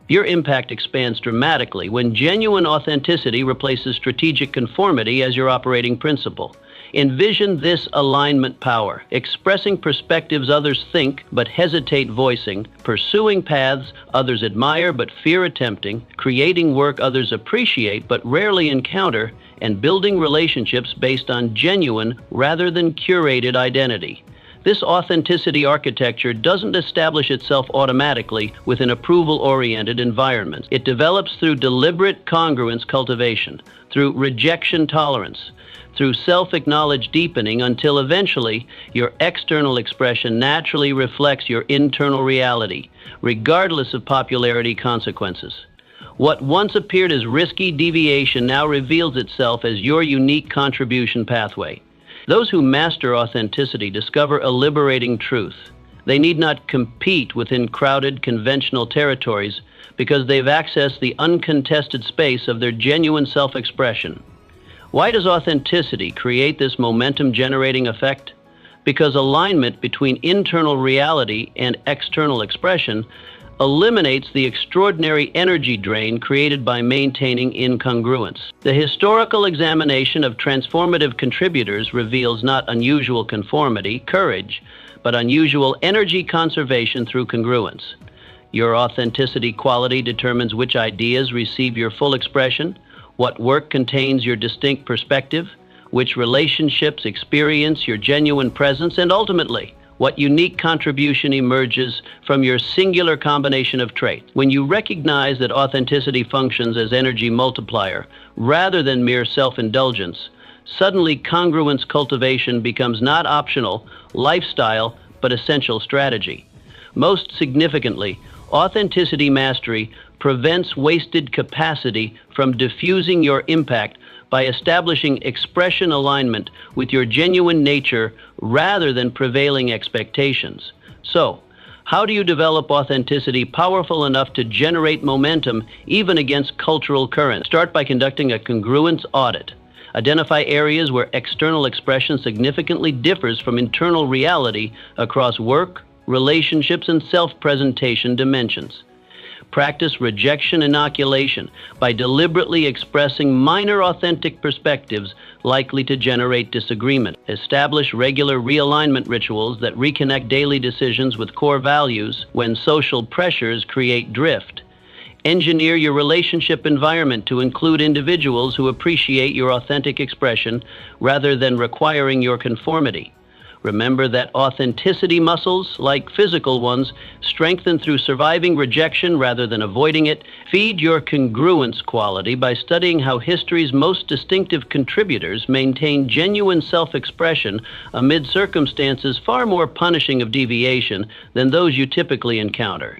Your impact expands dramatically when genuine authenticity replaces strategic conformity as your operating principle. Envision this alignment power, expressing perspectives others think but hesitate voicing, pursuing paths others admire but fear attempting, creating work others appreciate but rarely encounter, and building relationships based on genuine rather than curated identity. This authenticity architecture doesn't establish itself automatically within approval-oriented environments. It develops through deliberate congruence cultivation, through rejection tolerance, through self-acknowledged deepening until eventually your external expression naturally reflects your internal reality, regardless of popularity consequences. What once appeared as risky deviation now reveals itself as your unique contribution pathway. Those who master authenticity discover a liberating truth. They need not compete within crowded, conventional territories because they've accessed the uncontested space of their genuine self-expression. Why does authenticity create this momentum-generating effect? Because alignment between internal reality and external expression eliminates the extraordinary energy drain created by maintaining incongruence. The historical examination of transformative contributors reveals not unusual conformity, courage, but unusual energy conservation through congruence. Your authenticity quality determines which ideas receive your full expression, what work contains your distinct perspective, which relationships experience your genuine presence, and ultimately, what unique contribution emerges from your singular combination of traits. When you recognize that authenticity functions as energy multiplier rather than mere self-indulgence, suddenly congruence cultivation becomes not optional lifestyle but essential strategy. Most significantly, authenticity mastery prevents wasted capacity from diffusing your impact by establishing expression alignment with your genuine nature rather than prevailing expectations. So, how do you develop authenticity powerful enough to generate momentum even against cultural currents? Start by conducting a congruence audit. Identify areas where external expression significantly differs from internal reality across work, relationships, and self-presentation dimensions. Practice rejection inoculation by deliberately expressing minor authentic perspectives likely to generate disagreement. Establish regular realignment rituals that reconnect daily decisions with core values when social pressures create drift. Engineer your relationship environment to include individuals who appreciate your authentic expression rather than requiring your conformity. Remember that authenticity muscles, like physical ones, strengthen through surviving rejection rather than avoiding it. Feed your congruence quality by studying how history's most distinctive contributors maintain genuine self-expression amid circumstances far more punishing of deviation than those you typically encounter.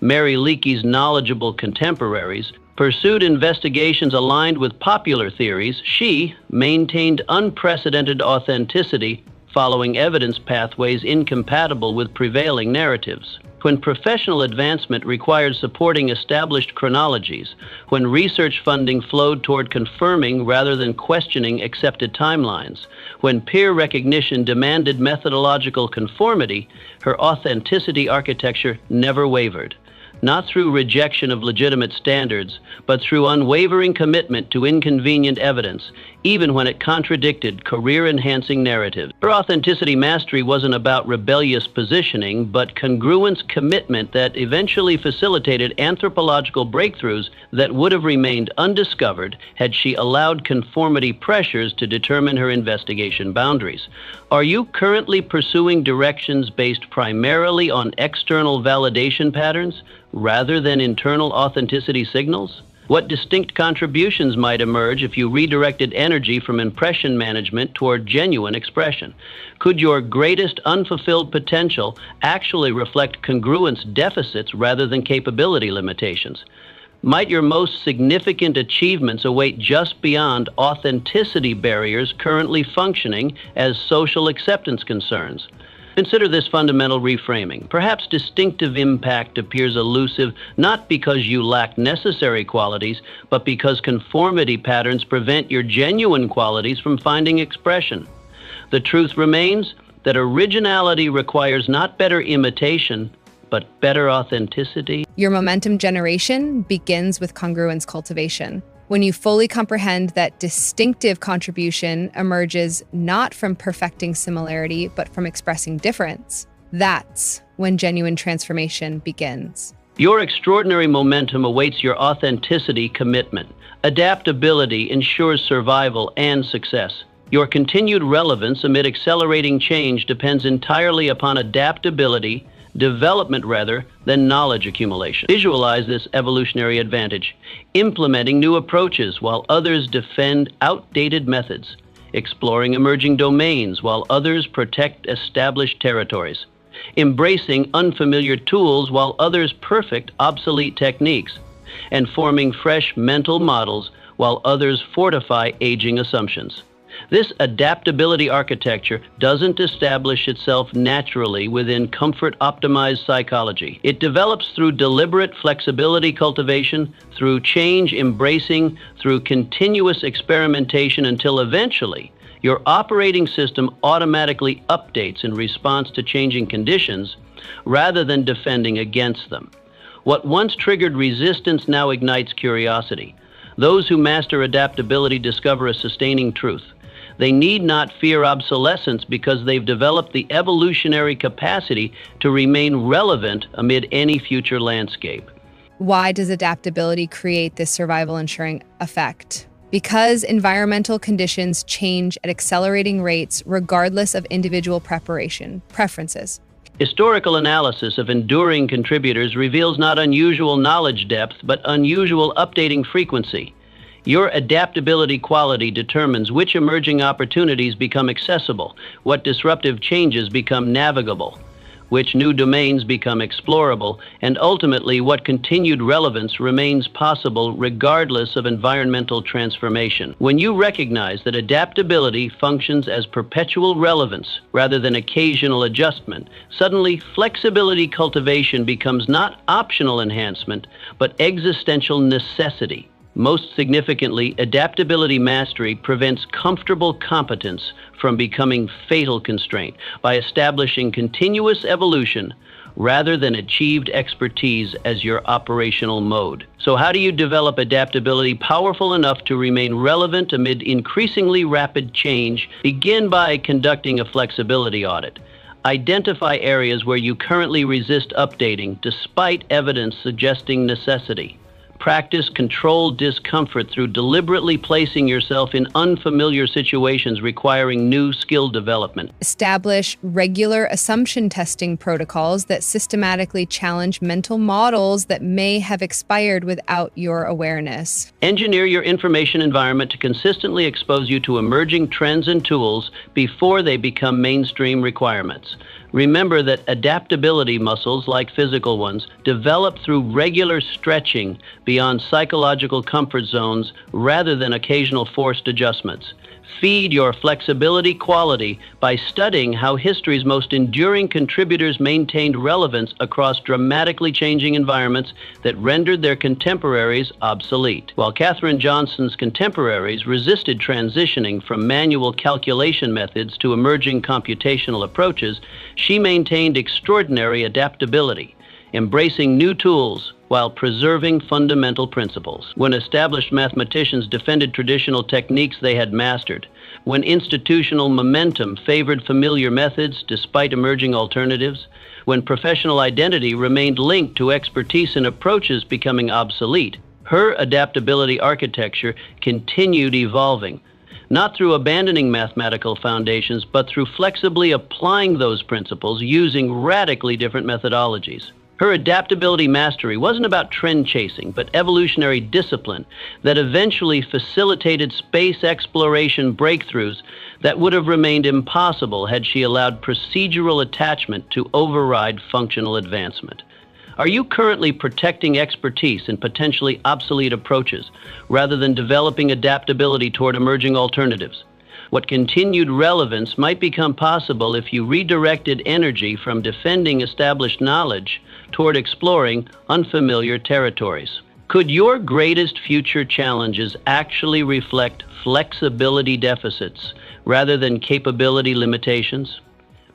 Mary Leakey's knowledgeable contemporaries pursued investigations aligned with popular theories. She maintained unprecedented authenticity following evidence pathways incompatible with prevailing narratives. When professional advancement required supporting established chronologies, when research funding flowed toward confirming rather than questioning accepted timelines, when peer recognition demanded methodological conformity, her authenticity architecture never wavered. Not through rejection of legitimate standards, but through unwavering commitment to inconvenient evidence, even when it contradicted career-enhancing narratives. Her authenticity mastery wasn't about rebellious positioning, but congruence commitment that eventually facilitated anthropological breakthroughs that would have remained undiscovered had she allowed conformity pressures to determine her investigation boundaries. Are you currently pursuing directions based primarily on external validation patterns rather than internal authenticity signals? What distinct contributions might emerge if you redirected energy from impression management toward genuine expression? Could your greatest unfulfilled potential actually reflect congruence deficits rather than capability limitations? Might your most significant achievements await just beyond authenticity barriers currently functioning as social acceptance concerns? Consider this fundamental reframing. Perhaps distinctive impact appears elusive not because you lack necessary qualities, but because conformity patterns prevent your genuine qualities from finding expression. The truth remains that originality requires not better imitation, but better authenticity. Your momentum generation begins with congruence cultivation. When you fully comprehend that distinctive contribution emerges not from perfecting similarity, but from expressing difference, that's when genuine transformation begins. Your extraordinary momentum awaits your authenticity commitment. Adaptability ensures survival and success. Your continued relevance amid accelerating change depends entirely upon adaptability, development rather than knowledge accumulation. Visualize this evolutionary advantage, implementing new approaches while others defend outdated methods, exploring emerging domains while others protect established territories, embracing unfamiliar tools while others perfect obsolete techniques, and forming fresh mental models while others fortify aging assumptions. This adaptability architecture doesn't establish itself naturally within comfort-optimized psychology. It develops through deliberate flexibility cultivation, through change embracing, through continuous experimentation until eventually your operating system automatically updates in response to changing conditions rather than defending against them. What once triggered resistance now ignites curiosity. Those who master adaptability discover a sustaining truth. They need not fear obsolescence because they've developed the evolutionary capacity to remain relevant amid any future landscape. Why does adaptability create this survival ensuring effect? Because environmental conditions change at accelerating rates regardless of individual preferences. Historical analysis of enduring contributors reveals not unusual knowledge depth, but unusual updating frequency. Your adaptability quality determines which emerging opportunities become accessible, what disruptive changes become navigable, which new domains become explorable, and ultimately what continued relevance remains possible regardless of environmental transformation. When you recognize that adaptability functions as perpetual relevance rather than occasional adjustment, suddenly flexibility cultivation becomes not optional enhancement, but existential necessity. Most significantly, adaptability mastery prevents comfortable competence from becoming fatal constraint by establishing continuous evolution rather than achieved expertise as your operational mode. So how do you develop adaptability powerful enough to remain relevant amid increasingly rapid change? Begin by conducting a flexibility audit. Identify areas where you currently resist updating despite evidence suggesting necessity. Practice controlled discomfort through deliberately placing yourself in unfamiliar situations requiring new skill development. Establish regular assumption testing protocols that systematically challenge mental models that may have expired without your awareness. Engineer your information environment to consistently expose you to emerging trends and tools before they become mainstream requirements. Remember that adaptability muscles, like physical ones, develop through regular stretching beyond psychological comfort zones rather than occasional forced adjustments. Feed your flexibility quality by studying how history's most enduring contributors maintained relevance across dramatically changing environments that rendered their contemporaries obsolete. While Katherine Johnson's contemporaries resisted transitioning from manual calculation methods to emerging computational approaches, she maintained extraordinary adaptability, embracing new tools while preserving fundamental principles. When established mathematicians defended traditional techniques they had mastered, when institutional momentum favored familiar methods despite emerging alternatives, when professional identity remained linked to expertise in approaches becoming obsolete, her adaptability architecture continued evolving, not through abandoning mathematical foundations, but through flexibly applying those principles using radically different methodologies. Her adaptability mastery wasn't about trend chasing, but evolutionary discipline that eventually facilitated space exploration breakthroughs that would have remained impossible had she allowed procedural attachment to override functional advancement. Are you currently protecting expertise in potentially obsolete approaches rather than developing adaptability toward emerging alternatives? What continued relevance might become possible if you redirected energy from defending established knowledge toward exploring unfamiliar territories. Could your greatest future challenges actually reflect flexibility deficits rather than capability limitations?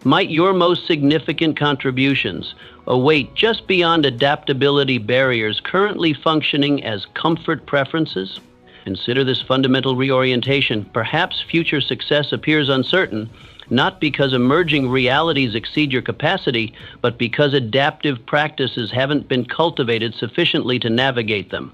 Might your most significant contributions await just beyond adaptability barriers currently functioning as comfort preferences? Consider this fundamental reorientation. Perhaps future success appears uncertain, not because emerging realities exceed your capacity, but because adaptive practices haven't been cultivated sufficiently to navigate them.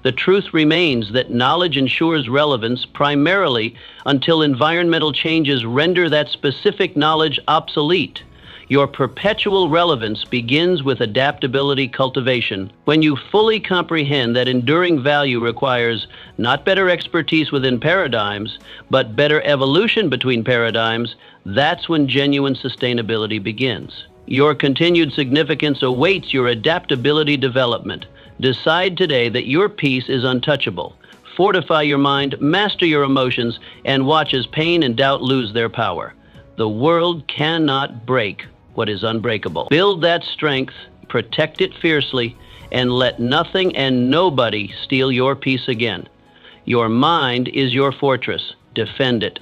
The truth remains that knowledge ensures relevance primarily until environmental changes render that specific knowledge obsolete. Your perpetual relevance begins with adaptability cultivation. When you fully comprehend that enduring value requires not better expertise within paradigms, but better evolution between paradigms, that's when genuine sustainability begins. Your continued significance awaits your adaptability development. Decide today that your peace is untouchable. Fortify your mind, master your emotions, and watch as pain and doubt lose their power. The world cannot break what is unbreakable. Build that strength, protect it fiercely, and let nothing and nobody steal your peace again. Your mind is your fortress. Defend it.